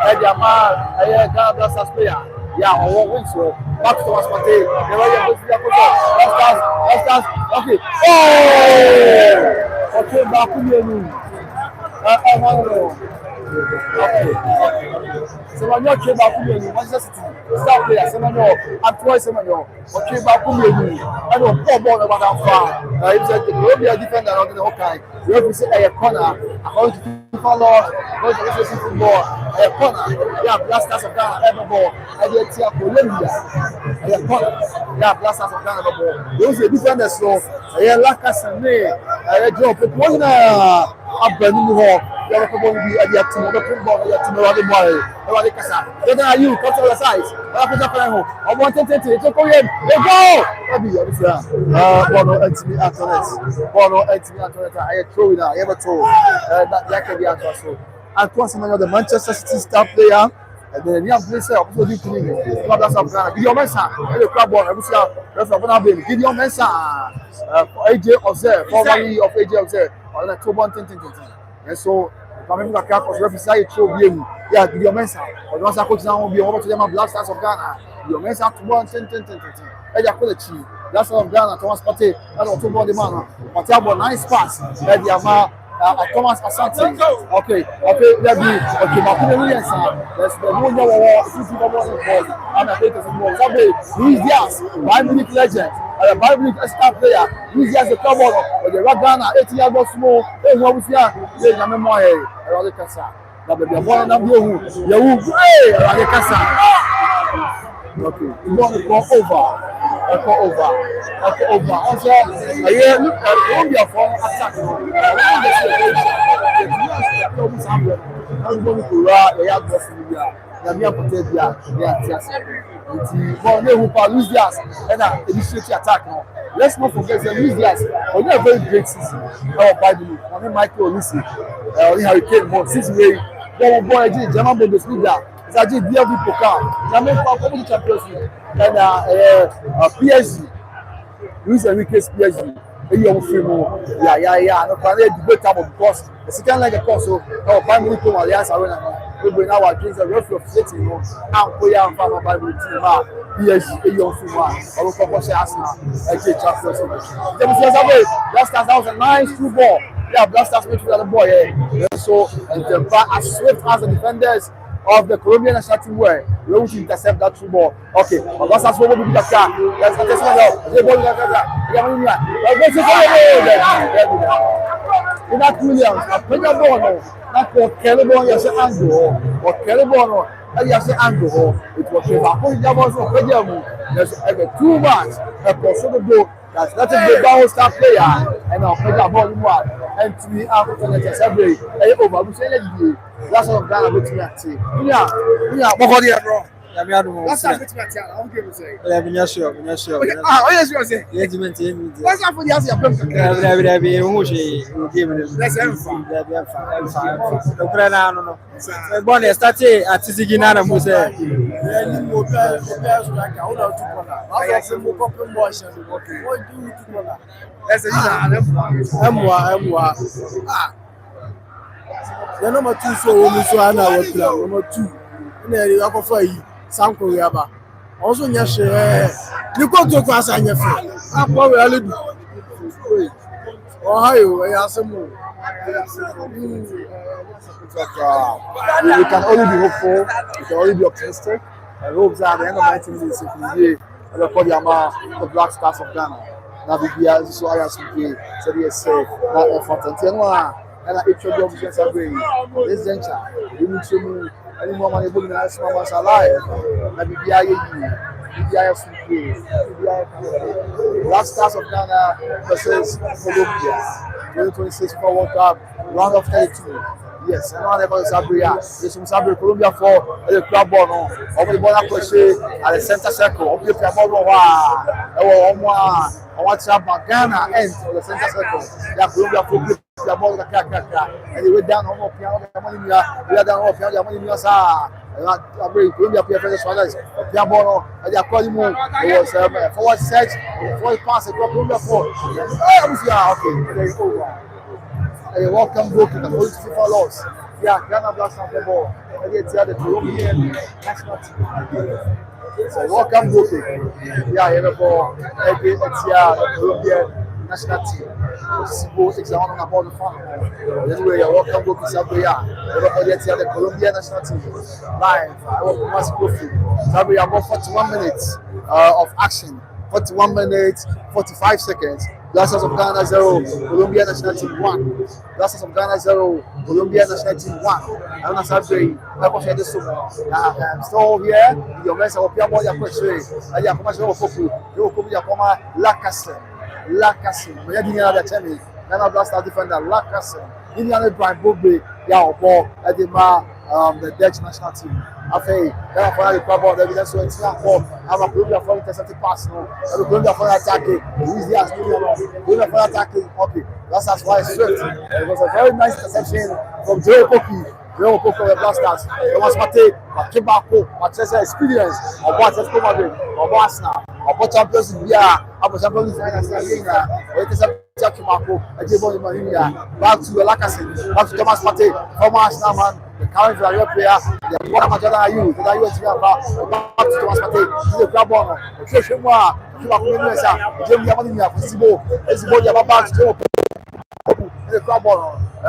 And your man, Ghana Black Stars player. Yeah, or one win so. Back to us, Mateo. Okay. Oh! Okay, back to you. Okay. Semanyo came back to me. Manchester City star player. Semanyo, Antoine Semanyo. Okay, back to me. I don't poor ball about that far. He said the Colombia defender on the Hawkeye. We have to say a corner. According to FIFA law, going to the football, a corner. Yeah, Black Stars of Ghana ever ball. I get here Colombia. A corner. Yeah, Black Stars of Ghana ever ball. Those are defenders so. I like us and me. I drop it. One up Benin Hawk. You are going to be at the team. Then are you cut your size? I put up I want to take it. Go! Bono Anthony Antoinette. Bono Anthony Antoinette. I throw it out. I ever told that can be answered. So, Antoine, the Manchester City star player. And then you have to say, I'm going to do it. That's of Ghana. Give your mensa. The club ball. Give your mensa. AJ Ozer, formerly of AJ Ozer, on October 2020. And so, coming back up was referee show game. Yeah, give your mensa. Or once I coach now, be over to them Black Stars of Ghana. Your mensa to 1-10. And you put the chief. Black Stars of Ghana, Thomas Partey, and October the man. But nice pass. And the Thomas Asante. Okay, let me. Okay, my Williams. There's the one more. I'm a greatest football. Luis Diaz, Bayern Munich legend. Bayern Munich star player. Luis Diaz, the cover of the Ghana 18-yard box small. Hey, what was here? Hey, I'm a more. Around the Casa. That will be a one and Yahoo. Hey, around the Casa. Okay, you want to go over. Okay, over. Also, look at Colombia for attack. Let's not forget that Luis Diaz was a very great season. Bible, Michael Olise, Hurricane, since we boy, German Bundesliga. It's actually DLV Pokal. German Company Champions League and PSG. Luis Enrique's PSG. Yeah. No, debatable because the second leg of course, so Bayern Munich Alliance Arena. We bring our against the referee of city, and we are from our Bible team. PSG, young Fuma, or Kumasi Arsenal, Champions League. Black Stars, that was a nice through ball. Yeah, Black Stars made the boy. So, and as swift as the defenders of the Colombian national team were able to intercept that through ball. Okay, but that's what we do. Let's get this one out. That Williams, a player born, not for Kelebon, you say Ango, or Kelebon, and you say Ango. It was a point that was a player. There's too much a possible. That's not a good ball star player, and I'll play that ball in one. And to me, I'm going to celebrate. Over, we say that that's what I'm going to do. Yeah, what are bro? That's what I'm going to say. Yeah, sure. Oh, yes, you say. Yes, you what's up for the answer? Let's have fun. No. Bonne, starté à Tizigina, Mousse. ni mo bẹ striker o na two corner wa so mo pop mo ṣe okay o do two corner Ese ni na emwa the number 2 so o mi so ana wa plan number 2 na ri akofo yi sanko yaba also nya she ni ko to ko asa nya fe akwa we ale du oh hayo ya asemu we can only be hopeful, we can only be optimistic, and hope that at the end of 90 minutes, if we record the Black Stars of Ghana. Now, we are so I ask you, so they say, now, effort and I each of the options are great. This venture, we need to move any more money, but now, some of us are alive. Now, we are Black Stars of Ghana versus Colombia. 2026 FIFA World Cup, round of 32. Yes, and one about Sabria. This is Sabria Colombia for the club ball. Over the ball at the center circle. Up the ball. I want to have Ghana end of the center circle. Yeah, Colombia for the ball. And they went down on the piano. We are down on the piano. Colombia play for the Swallows. The ball. And they are calling more. It was forward set. Forward pass. Colombia for. Okay, there you go. A welcome goal to the whole FIFA laws. Yeah, Ghana Blacks on the ball. And it's the Colombian national team. So welcome goal. Yeah, you know, it's the Colombian national team. Sibo examine on about the fan. Anyway, welcome goal to Sabria. It's the Colombian national team. Live. I will Kumasi Kofi. Sabria about 41 minutes of action. 41 minutes, 45 seconds. Black Stars of Ghana 0, Colombia national team 1. Black Stars of Ghana 0, Colombia national team 1. I'm not saying I'm still here. Your men are here. Your question. I am coming to Foku. You come here. Come Lakassen. We are doing another time. Ghana Black Stars defender Lakassen. Indiana Brian Bobby. Yeah, ball at the Dutch national team. Afei, Ghana for the club ball evidence so it's not for have a Colombia for intercepted pass no. And Colombia for attacking. Easy as Colombia for attacking. Okay, that's why it's swift. It was a very nice interception from Joe Poki. Joe Poki of the Black Stars. Thomas Mate, Kibako, Manchester experience of what has come again. Of Arsenal. Of what champions in here. Of what champions in Argentina. Or intercept Kibako. Ajibon Mahinia. Back to Lakassen. Back to Thomas Mate. Former Arsenal man. The current player, the one of the you, the you to Thomas Mate, the club on, the Christian War, Jim Yamania, Isibo Yababa, the club on,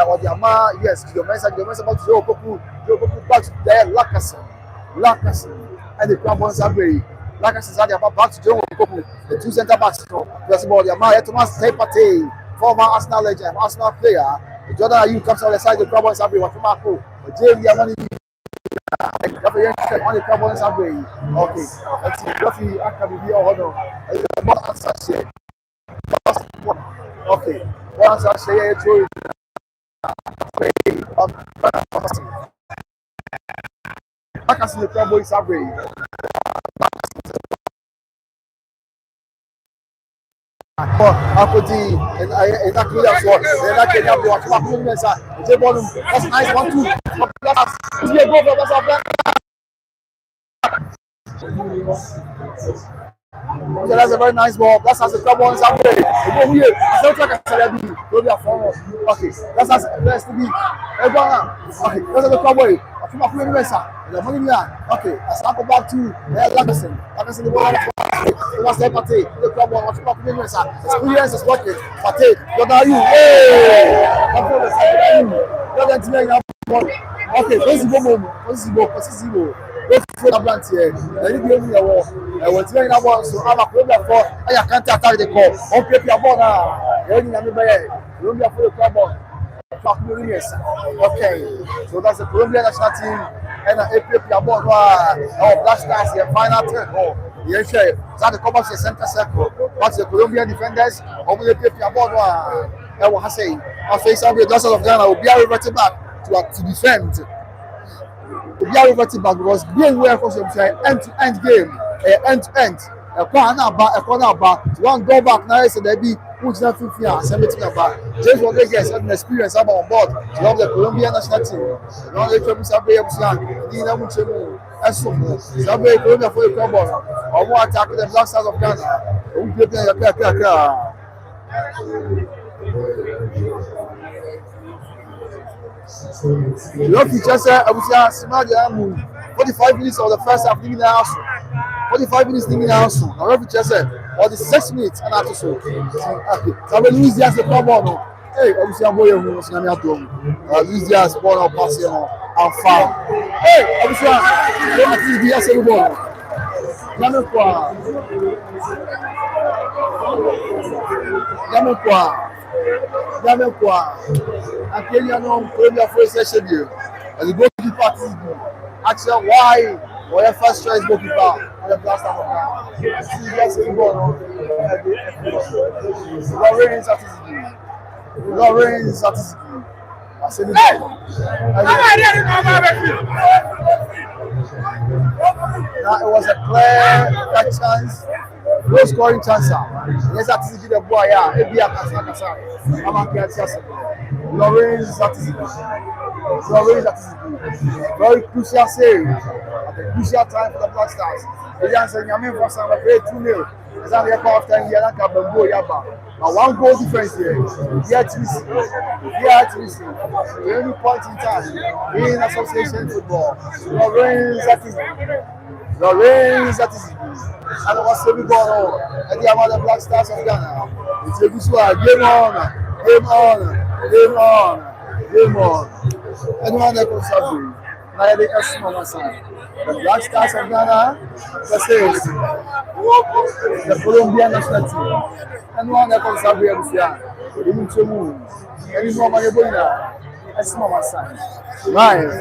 or the Ama, yes, your message about Joe Poku, back there, Lakassen, and the club on Sabri. Lakassen, back to Joe Poku, the two center backs, the Ama, Thomas Tepate, former Arsenal legend, Arsenal player. Jordan Ayew comes on the side of the club on Sabri, what Marco. James Yamani, on the club on Sabri. Okay, let's see. Coffee, Akabi, or no. What answer say? Okay, what answer say? Lakassen, the club on Sabri. Akoti and Akuya for the Kenya block. That's nice 1-2. So that's a very nice ball. That's as the club on Saturday. I don't like a celebrity. Okay, that's as the best to be. Okay, that's the club way. The money okay, let's go back to Lakassen. Lakassen the ball. What's the party? The club one. Experience is working. Party. What are you? Hey! Okay, what's the moment? Let's throw the blunt here. I need to give you a wall. I was playing a ball, so I'm a problem for I can't attack the call. On play your ball now. You're in the Colombia for the club ball. Okay, so that's the Colombian national team and a play ball. Our Black Stars here, final third ball. Yes, sir. That's the cover the center circle. What's the Colombian defenders? Over the play ball. I was saying, our face of the Black Stars of Ghana will be reverted back to defend. We are reverting back because being well for some end-to-end game, end-to-end. A corner back, one go back now. So there be Who's not 50 years? 17 about James Rodriguez had an experience about on board. He loved the Colombian national team. Now they come to Sabe Abushan. He never changed. Esumo. Sabe Colombia for the club. Or more attack with the Black Stars of Ghana. Who play the Love features Abusia Simadia 45 minutes of the first half, leaving the house. 45 minutes leaving the house. Now, love features or the 6 minutes and after so. So, we lose just the problem. Hey, Abusia boy, who was not at home. Lose just ball or pass and foul. Hey, Abusia, don't see the yes ball. Jamais quoi. Aquele ano Colombia foi session here. As a goalkeeper, actually why your first choice goalkeeper on the last time of now. See guys in the ball. Lawrence statistically. I said it. Now it was a clear chance. No scoring chance. Yes, that is the boy. Yeah, I'm a Lawrence statistically. Very crucial save at a crucial time for the Black Stars. The answer, Yamin for some great 2-0. It's only a half time here. Now one goal difference here. Yet we see. The only point in time in association football. Lawrence statistically. And it was saving ball and the other Black Stars of Ghana. It's a good one. Game on. Anyone that comes up with now they can small one side. The Black Stars of Ghana versus the Colombian national team. Anyone that comes up with we need to move. Any more money going now? A small one side. Live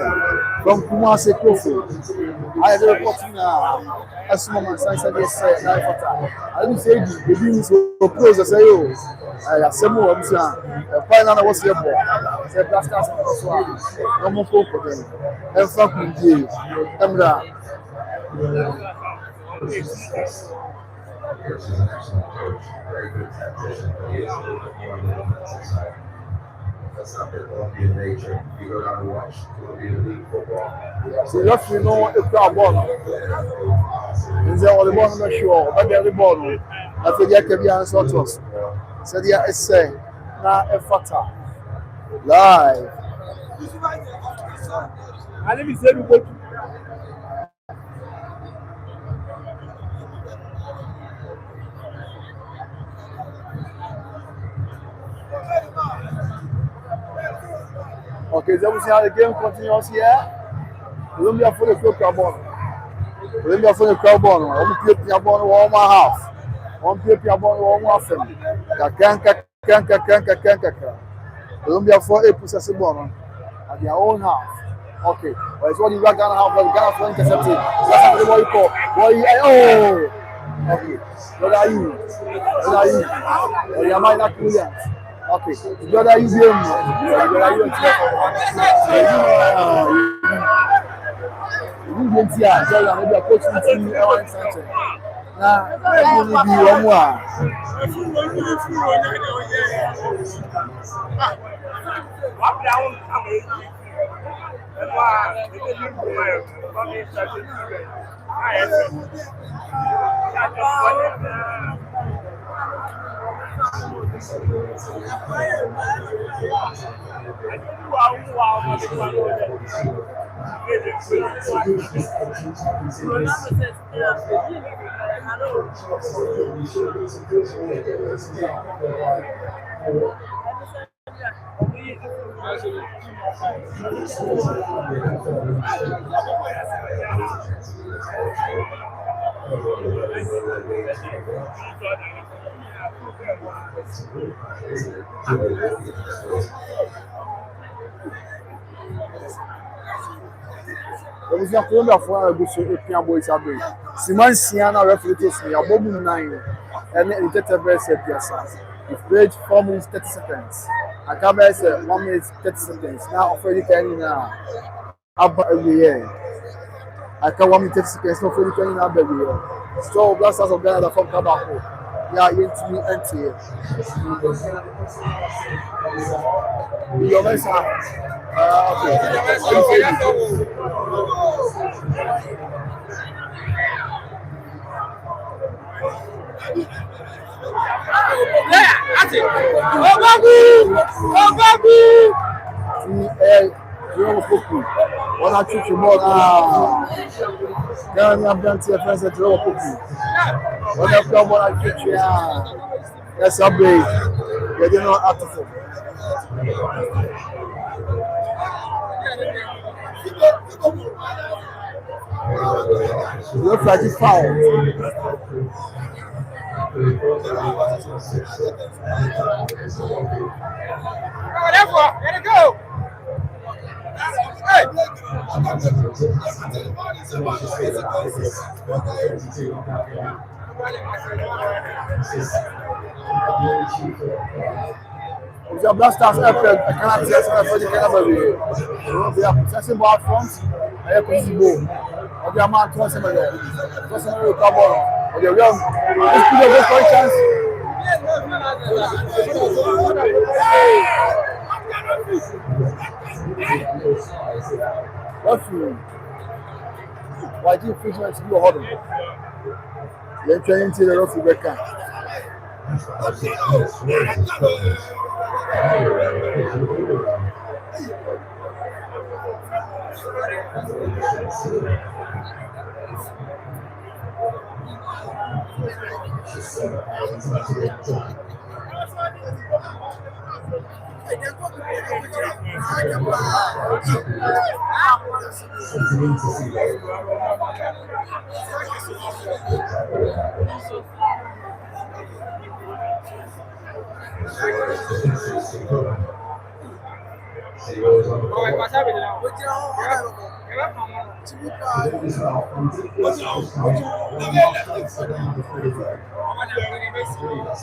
from Kumasi Kofi. I have a reporting now. A small one side said yes, I didn't say the business so close. I say, oh, I said more. I'm saying, final was here. I said, Black Stars of Ghana. No more for them. And fuck me, Emra. So you have to know if you are born. Is there all the ball? I'm not sure, but they're the ball. I think you can be answered to us. So they are saying, now a fatter. Live. I let me say you go. Okay, so we see how the game continues here. Colombia for the crowd ball. One play the ball, one half. One play the ball, one half. Colombia for a possessive ball at their own half. Okay, well, it's what you got Ghana half, but Ghana for intercepted. That's what you call. Oh! Okay, what are you? You might not do that. Okay, what are you doing? What are you doing? You didn't see her. Tell her maybe a coach will see you every Sanchez. Now, you need to be one more. Vamos ver a Colômbia fora do seu boy sabe. Se manciana refletos me abomu 9 and it take verse piasa. If played 4 minutes 30 seconds. Acaba esse 1 minute 30 seconds. Now already can now up every year. I can 1 minute 30 seconds no already can now every year. So Black Stars of Ghana from Kabako. Yeah, you to me empty. Your mesa. Okay. One or two more. Can you have done to your friends at Row Cookie? One of them one I get you. That's a big. You didn't know article. Looks like it's foul. Let it go. Hey. The Blasters April, I cannot say for the Canterbury. They are possessing ball front, I have to go. Or the amount to us, the couple, or the young, let's for a chance. What you? Why do you feel like you are holding? You're trying to the rough Rebecca.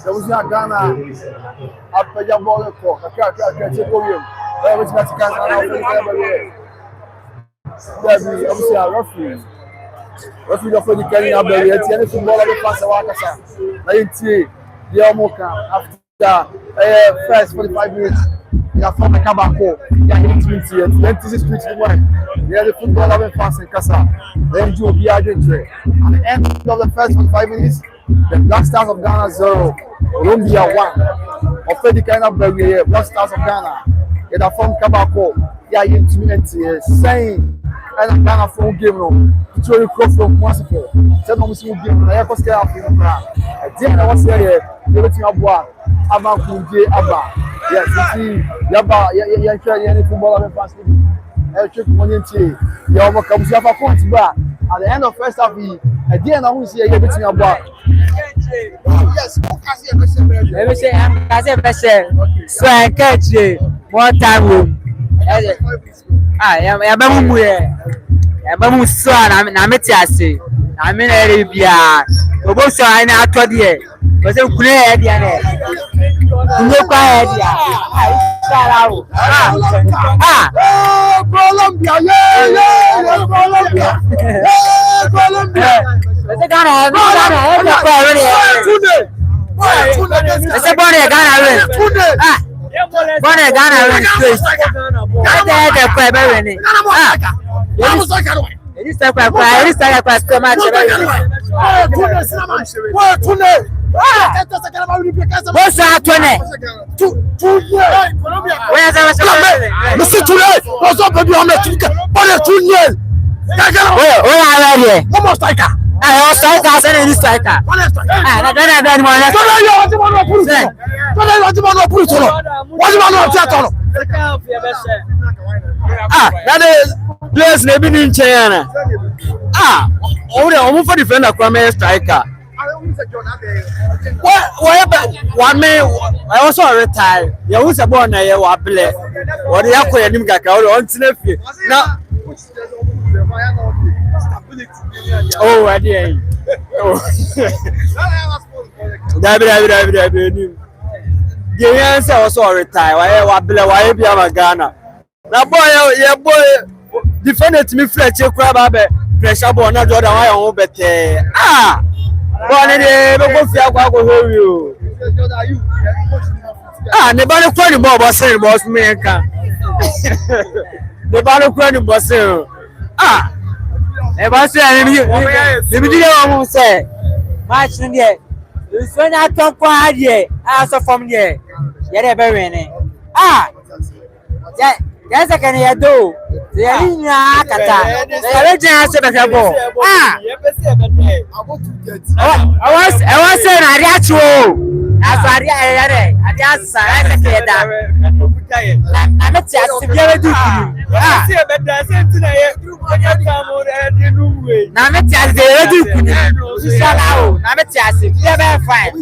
There was not Ghana up a young ball for a cat. There was not Ghana. Obviously, a referee of the Kenya Berry, and the football of the Pasawakasa. 90, the Omoka after first 45 minutes. You have found a Kabako, you are hitting 26 streets to one. You are the football of the Fast and Casa. Then you will be at the end. At the end of the first 45 minutes, the Black Stars of Ghana 0, Colombia 1. Of the Kenya Berry, Black Stars of Ghana. You have found Kabako, you are hitting saying. And I'm Ghana for game no. It's very close from Kumasi. Tell me some game. I have to stay up in the crowd. I didn't know what's here. Everything I bought. Aba Kunje Aba. Yes, you see. Yaba, you try any football of the past. I check money into. You have come to have a point back. At the end of first half, I didn't know who's here. Everything I bought. Yes, Kumasi. Let me say, I'm so I catch you. One time. Ya ba mu ye ya ba mu so na meti ase na me na ere bia obo so ai na atode ye o se kule ye dia na kunye kwa ye dia sara o Colombia Colombia Colombia ese Ghana e ko ere ese bone Ghana we Bonne Ghana win straight. That's the problem, really. It is the problem. It is the problem. What's that? 2 years. Where's the Mr. Today? What's up, baby? I'm a 2 years. Where are you? Almost like that. I also got any striker. I don't That is place maybe in China. Only for defender from a striker. One man, I also retired. You was a born a war play. What do you have for your name? Now, oh, I did. The answer also retire. Why be a Ghana? Now, boy, defend it to me, Fletcher, crab, pressure, but not Jordan. I won't bet. Born in the Bogofia Guago. Ah, the battle credit ball was saying, boss, me. The battle credit was saying, ah, the boss said, the video almost said, match in the you when I talk for here, I saw from here. Yeah, very ah, yeah, that's a can you do. The Alina Kata, the original Sebabo. Ah, I was saying, I got you. That's why I just said, I'm not just to be able to do. Ah, I'm not just to do. I'm not just to fine.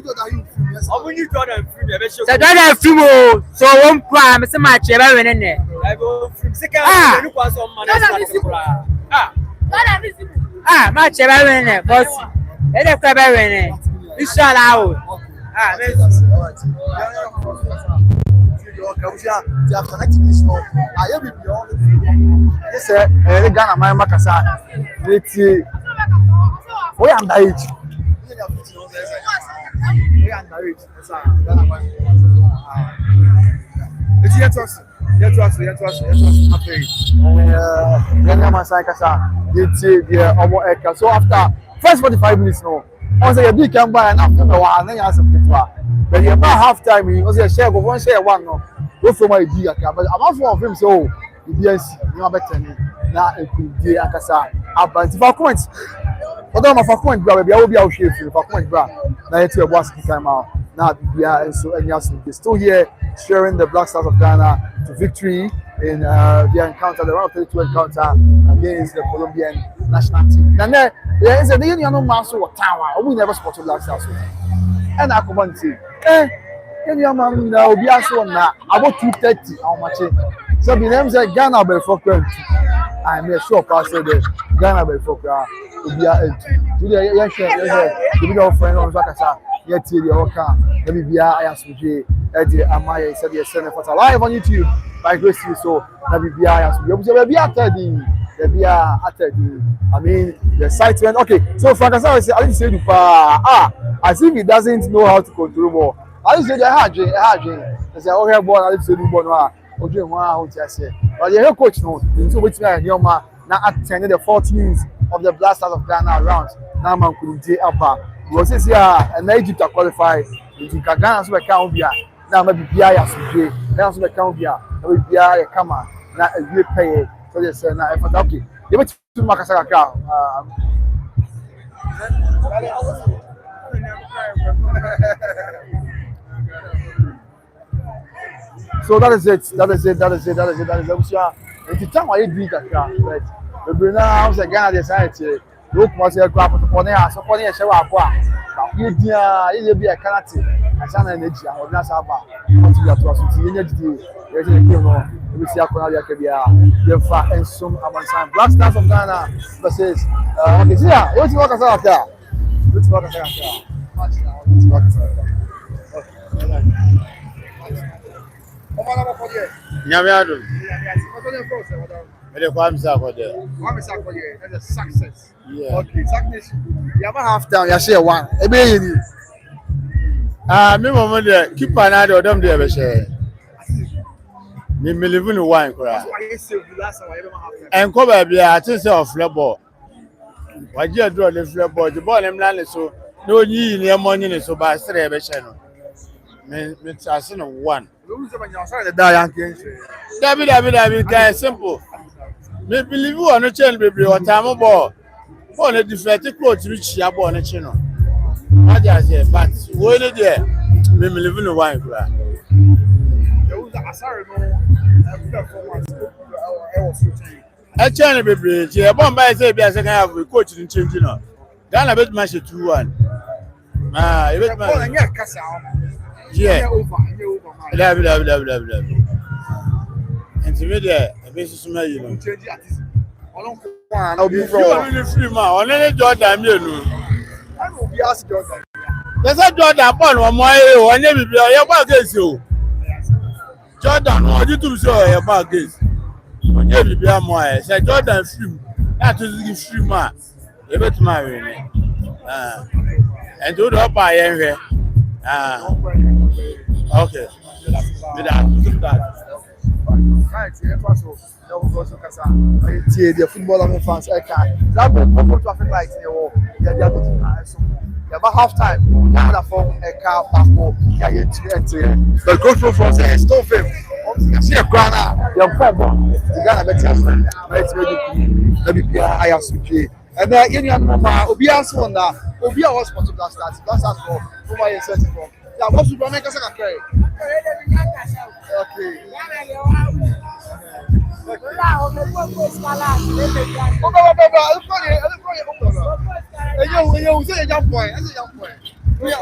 So don't have few, so one prime, so much ever in there. Ah, much ever in there, boss. Let it come in there. You shall out. Ah, yes, sir. Ghana, my Macassa. It's we underage. We underage. It's yet us. Yet us. So after first 45 minutes, no. Once a big can buy and after a while, then you have some people. But you about half time, he was a share of one share one. No, go for my dear. But I'm not for him, so yes, you are better now. A good day, Akasa. But if I comment, although I'm a comment, I will be out here if I comment, now it's your boss time out. Now, we are so and yes, we're still here sharing the Black Stars of Ghana to victory in their encounter, the round 32 encounter against the Colombian national team. Now, there is a day you know, Master or Tower, we never spotted Black Stars. And I come and say, your man will be also now about 2:30 how much. So, the name said Ghana by 4 I'm sure Pastor Ghana by 4 will be a yes, the middle friend on Zakasa. Yet, the Oka, maybe I asked you, Eddie, Amaya said, yes, Senator live on YouTube by Grace. So, maybe I asked you, be after I mean, the site went okay. So, Frank, I didn't say to as if he doesn't know how to control ball. I didn't say the hard dream. I said, oh, ball, I didn't say the ball. But the head coach knows, so which man, now attended the 4th news of the Black Stars of Ghana round. Now, man couldn't take up. Was this year and Egypt are qualified into Ghana so account here. Now maybe Bia Suji, now so account here, maybe Bia Kama, now a year pay. So they say now if okay. You went to Makasaka. So that is it. It's time I drink a car, right? The Brunei House Ghana decided. Look, must have grabbed the corner, so corner, show up. You be a canati, and some energy, or not about what you have to us. There's a kilo, we see a corner, the fat and some among some Black Stars of Ghana versus okay, yeah, what's what I saw there? Let's walk us out there. Nyamiado. Ele kwa msako there. One mistake for you, and a success. Yeah. Okay, success. You have half time, you share one. Ebe you. Me mama there, keeper na dey odom dey be share. Me live in wine kra. Enko ba bia, I think say of football. Waje draw the football, the ball em land so. No yi ni money ni so ba sere be share no. Me chase no one. David, guys, simple. Me believe you on the channel, baby, or time ball. On a defective clothes, which you are born a channel. I just say, but what is there? Me live in a wine. A channel, baby, a bomb by say, as I have a coach in changing up. Then I bet match 2-1. Ah, you bet my yeah. Love. And to me, there, a basic smell, you know. I'll be free, man. On any Jordan, you know. I will be asked Jordan. There's a Jordan upon one more, or maybe your bag is you. Jordan, what you do so your bag is. When you be a more, say Jordan free. That is the free man. You bet marry me. And do the buy here. Okay. The football fans, traffic lights. About half time, form a car but go through from there, still film. See a grana, young pebble, the Ghana better, maybe I have to. And then any mama, Obias one that Obia was for blast stars for whom I searching for. Yeah, what's the make us a carry? Okay. You say a young boy, as a young boy. We are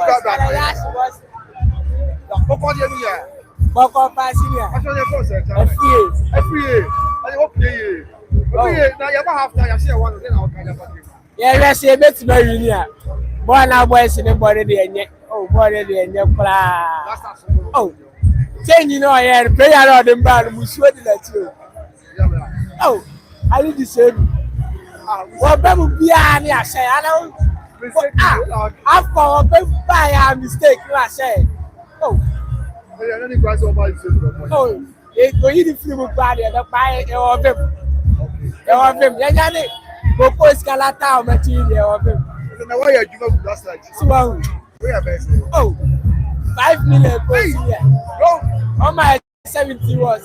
yeah, let's say that's very near. Boy, now boys in the body, the oh, body, the oh, change, you know, I had prayer out the band, we sweat at you. Oh, I did the same. What Babu Biani, I say, I don't. After a mistake, I say, oh, oh, it's going to feel body and the pie of them. Of them, Yanni, propose Calata material of them. Oh, 5 million. Oh, my 70 was.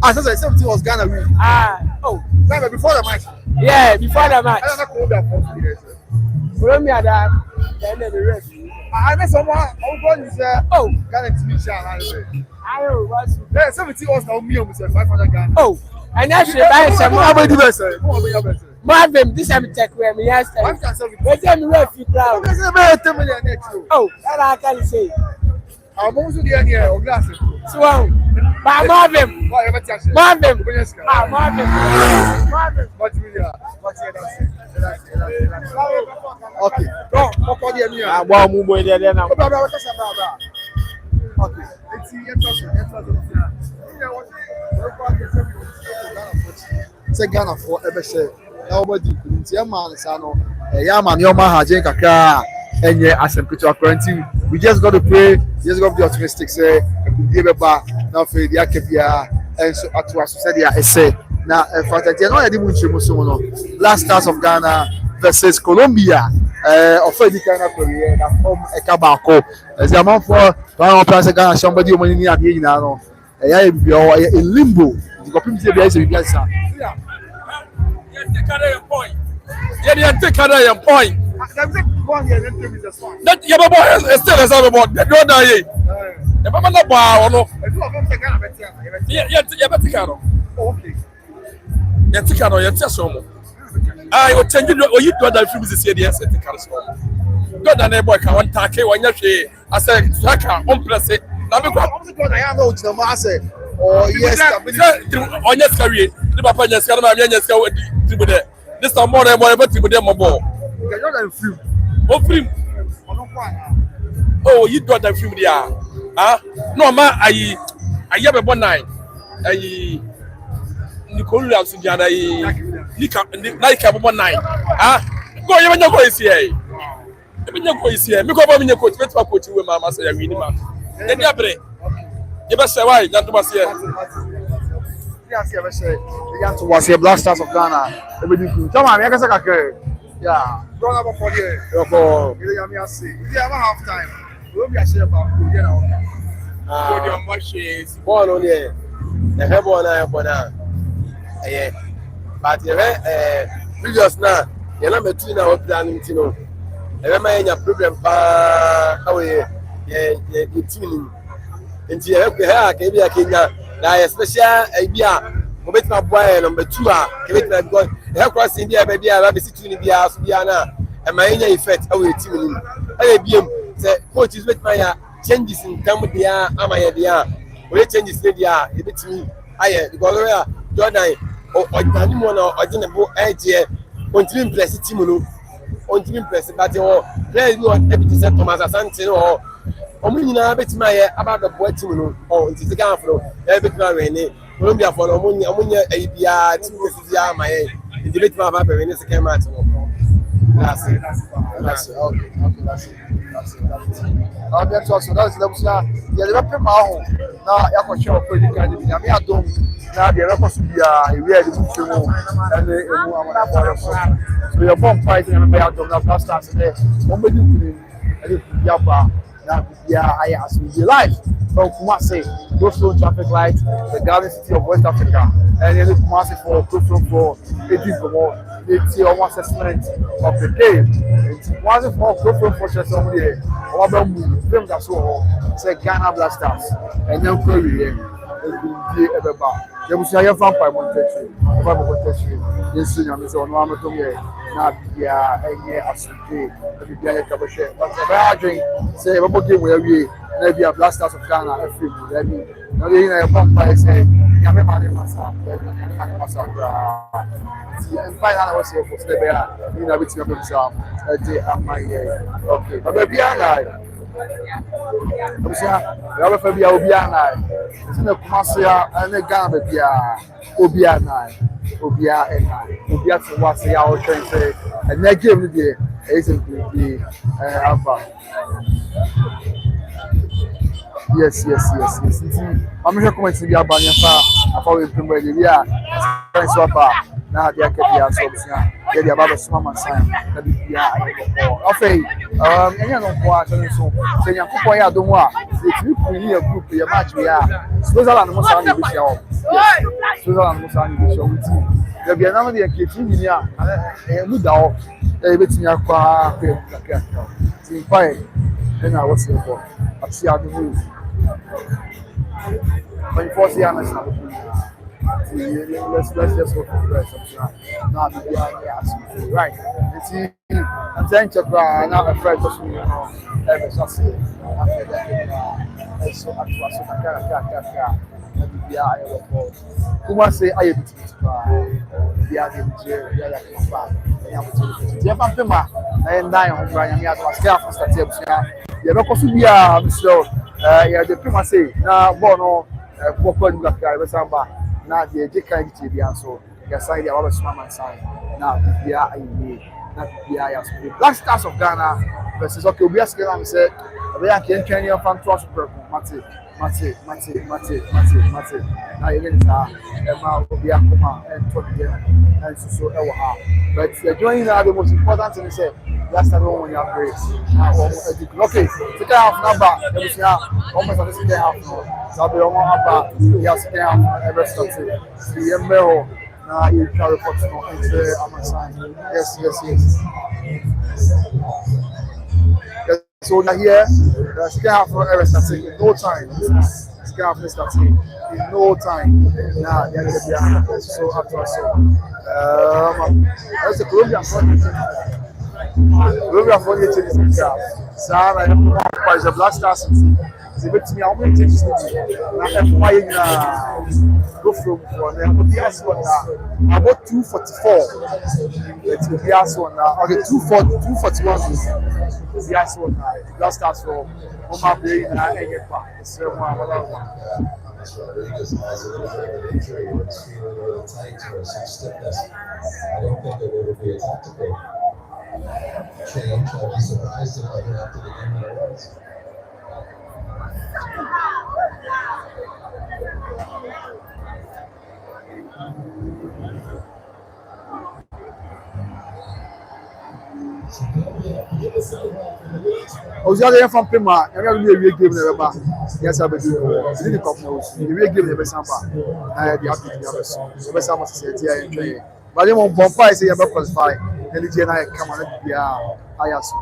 I said 70 was Ghana win. Oh, before the match. Yeah, before the match. Colombia, then the rest. I met someone who said, oh, Ghana TV. I was 70 was now me almost 500 Ghana. Oh, and actually, I said, Marvin, this I'm tech where me yesterday. Wait, tell me where you crowd. Oh, that I can say. I'm also the end here, or glasses. So, Marvin. Okay. Say Ghana for ever say. Nobody couldn't see a man, Sano. A young man, your man has a car. And yeah, as a picture of quarantine, we just got to pray, just got to be optimistic, say, give it back, now for the Akabia, and so at was said, yeah, I say, now, in fact, I know I didn't want last stars of Ghana versus Colombia, of the Ghana career, that from a Cabako, as the amount for one of us, Ghana, somebody who money at the Inano, a limbo, the copy to the answer. Yeah, take a point. That your boy is still as about the door. The Papa Bar, no, yet Yabaticano. Okay. Yaticano, Yatasomo. I will tell you what you do that film is the yes at the Carson. God and a boy can one take one yashi. I said, Saka, on plus it. Now, I am not the master. Oh, yes, on your career. The Papa just got my youngest go with the this time more than whatever to them more. Oh, film. Oh, you got that film there. Ah, no, ma, I have a one night. I Nicola Sudiana, Nika, one night. Ah, go, you know, go is here. You know, go is here. Me go over me, coach, let's put you with Mamma say, I really man. Then you break. You best say, why, not to was here. Yes, I say, the young to was here, Black Stars of Ghana. Come on, I guess I can. Yeah, run up for you. You see. If you have a half time, we'll be a share about you know. Your machines, born on here. The heaven on yeah. But previous now, you're not between our planning to know. I remember your problem, how you tuning. Into your Kenya, Kenya, now, especially a Obet my boy number 2 give it because the help cross India baby I be sitting in the house Diana and my effect away team I be say coach is with my changes in time with the am I there we changes in the a bit me I because Jordan or anyone or general edge on team press team on team press but your play you on every set Thomas Asante or Omina bit my about the boy team or into the game for every plan Colombia for Amunia ABR, 2 years, my debate my baby in the second match. That's it. That's it. Okay. That's it. That's also that's the yeah, the people now. Now, I can show you kind of. I mean, I don't. Now, the other person be a real film and the so your bomb fighting and be out of the last time. Somebody doing. I think I ask you life from Kumasi, those road traffic lights, the garden city of West Africa, and then Kumasi for 18 more. It's your assessment of the game. It's Kumasi for somebody. What about film that's all? Say Ghana Blasters, and then Korea. There was a vampire montage. Yes, I'm so no amateur here. Not yeah, as you but the drink, say, what game where we maybe a blasters of Ghana, a film, maybe. Now, you know, a vampire say, Yamamani Massa, and finally, was here for the bear, you know, which you have himself. Okay, but maybe I Robert Fabia Obiana, it's in a Kumasi and a Ghana, Obiana, Obia to what they are trying to say, and they give the agent Alpha. Yes. I'm here coming to the Albania far. I probably been ready. Yeah, so far. Now they are getting us up. They are about to swim and sign. Okay, and you know what? So you can put your don't want. If you put in a group, your match we are. Switzerland must have to show. Switzerland must have to show. There be another kid in here. And we go. They bet me a car. See, fine. Then I was here for. I see how the move. When you force the honest, let's just go for the rest. Not the idea, right? You see, I'm saying to cry, not afraid to see every Saturday. After that, so I can't. Kumasi, I am to cry. The other day, the other back. The other pema, and die on Brian. You have to scarf for the you have to be a Mr. Yeah, the Kumasi, now, Bono, Papa, Samba. Now the Jacan TV, so you sign the other smart sign. Now, Black Stars of Ghana versus okay, we are scared and said, we are Kenyan fan to us, Mate. Now, again, Emma will be a coma and 20 and so but joining the most important thing is last time when you have grace. Okay, second half number, let me see how almost on the second half. So be on about the second half ever started. The ML now you can report into Amazon. Yes. So now here, the second half ever started in no time. Second half is starting in no time. Now they're going to be so after that's the Colombian project. Colombia for the team is Sarah, is a Black Stars. They bet me how many teams go from about 244. It's the last one now. Okay, 241. The last one now. Black Stars from Oma Bay and Egepa. It's one. I don't think it would be a tactical change. I'd be surprised if I get after the game that it was. I was there from Pima. I got a game never. Yes, I believe. The cup knows. The real game never sample. I had the happy to the song. The best I must say, I but they won't bump I say about qualify. And the GNI come on, I ask.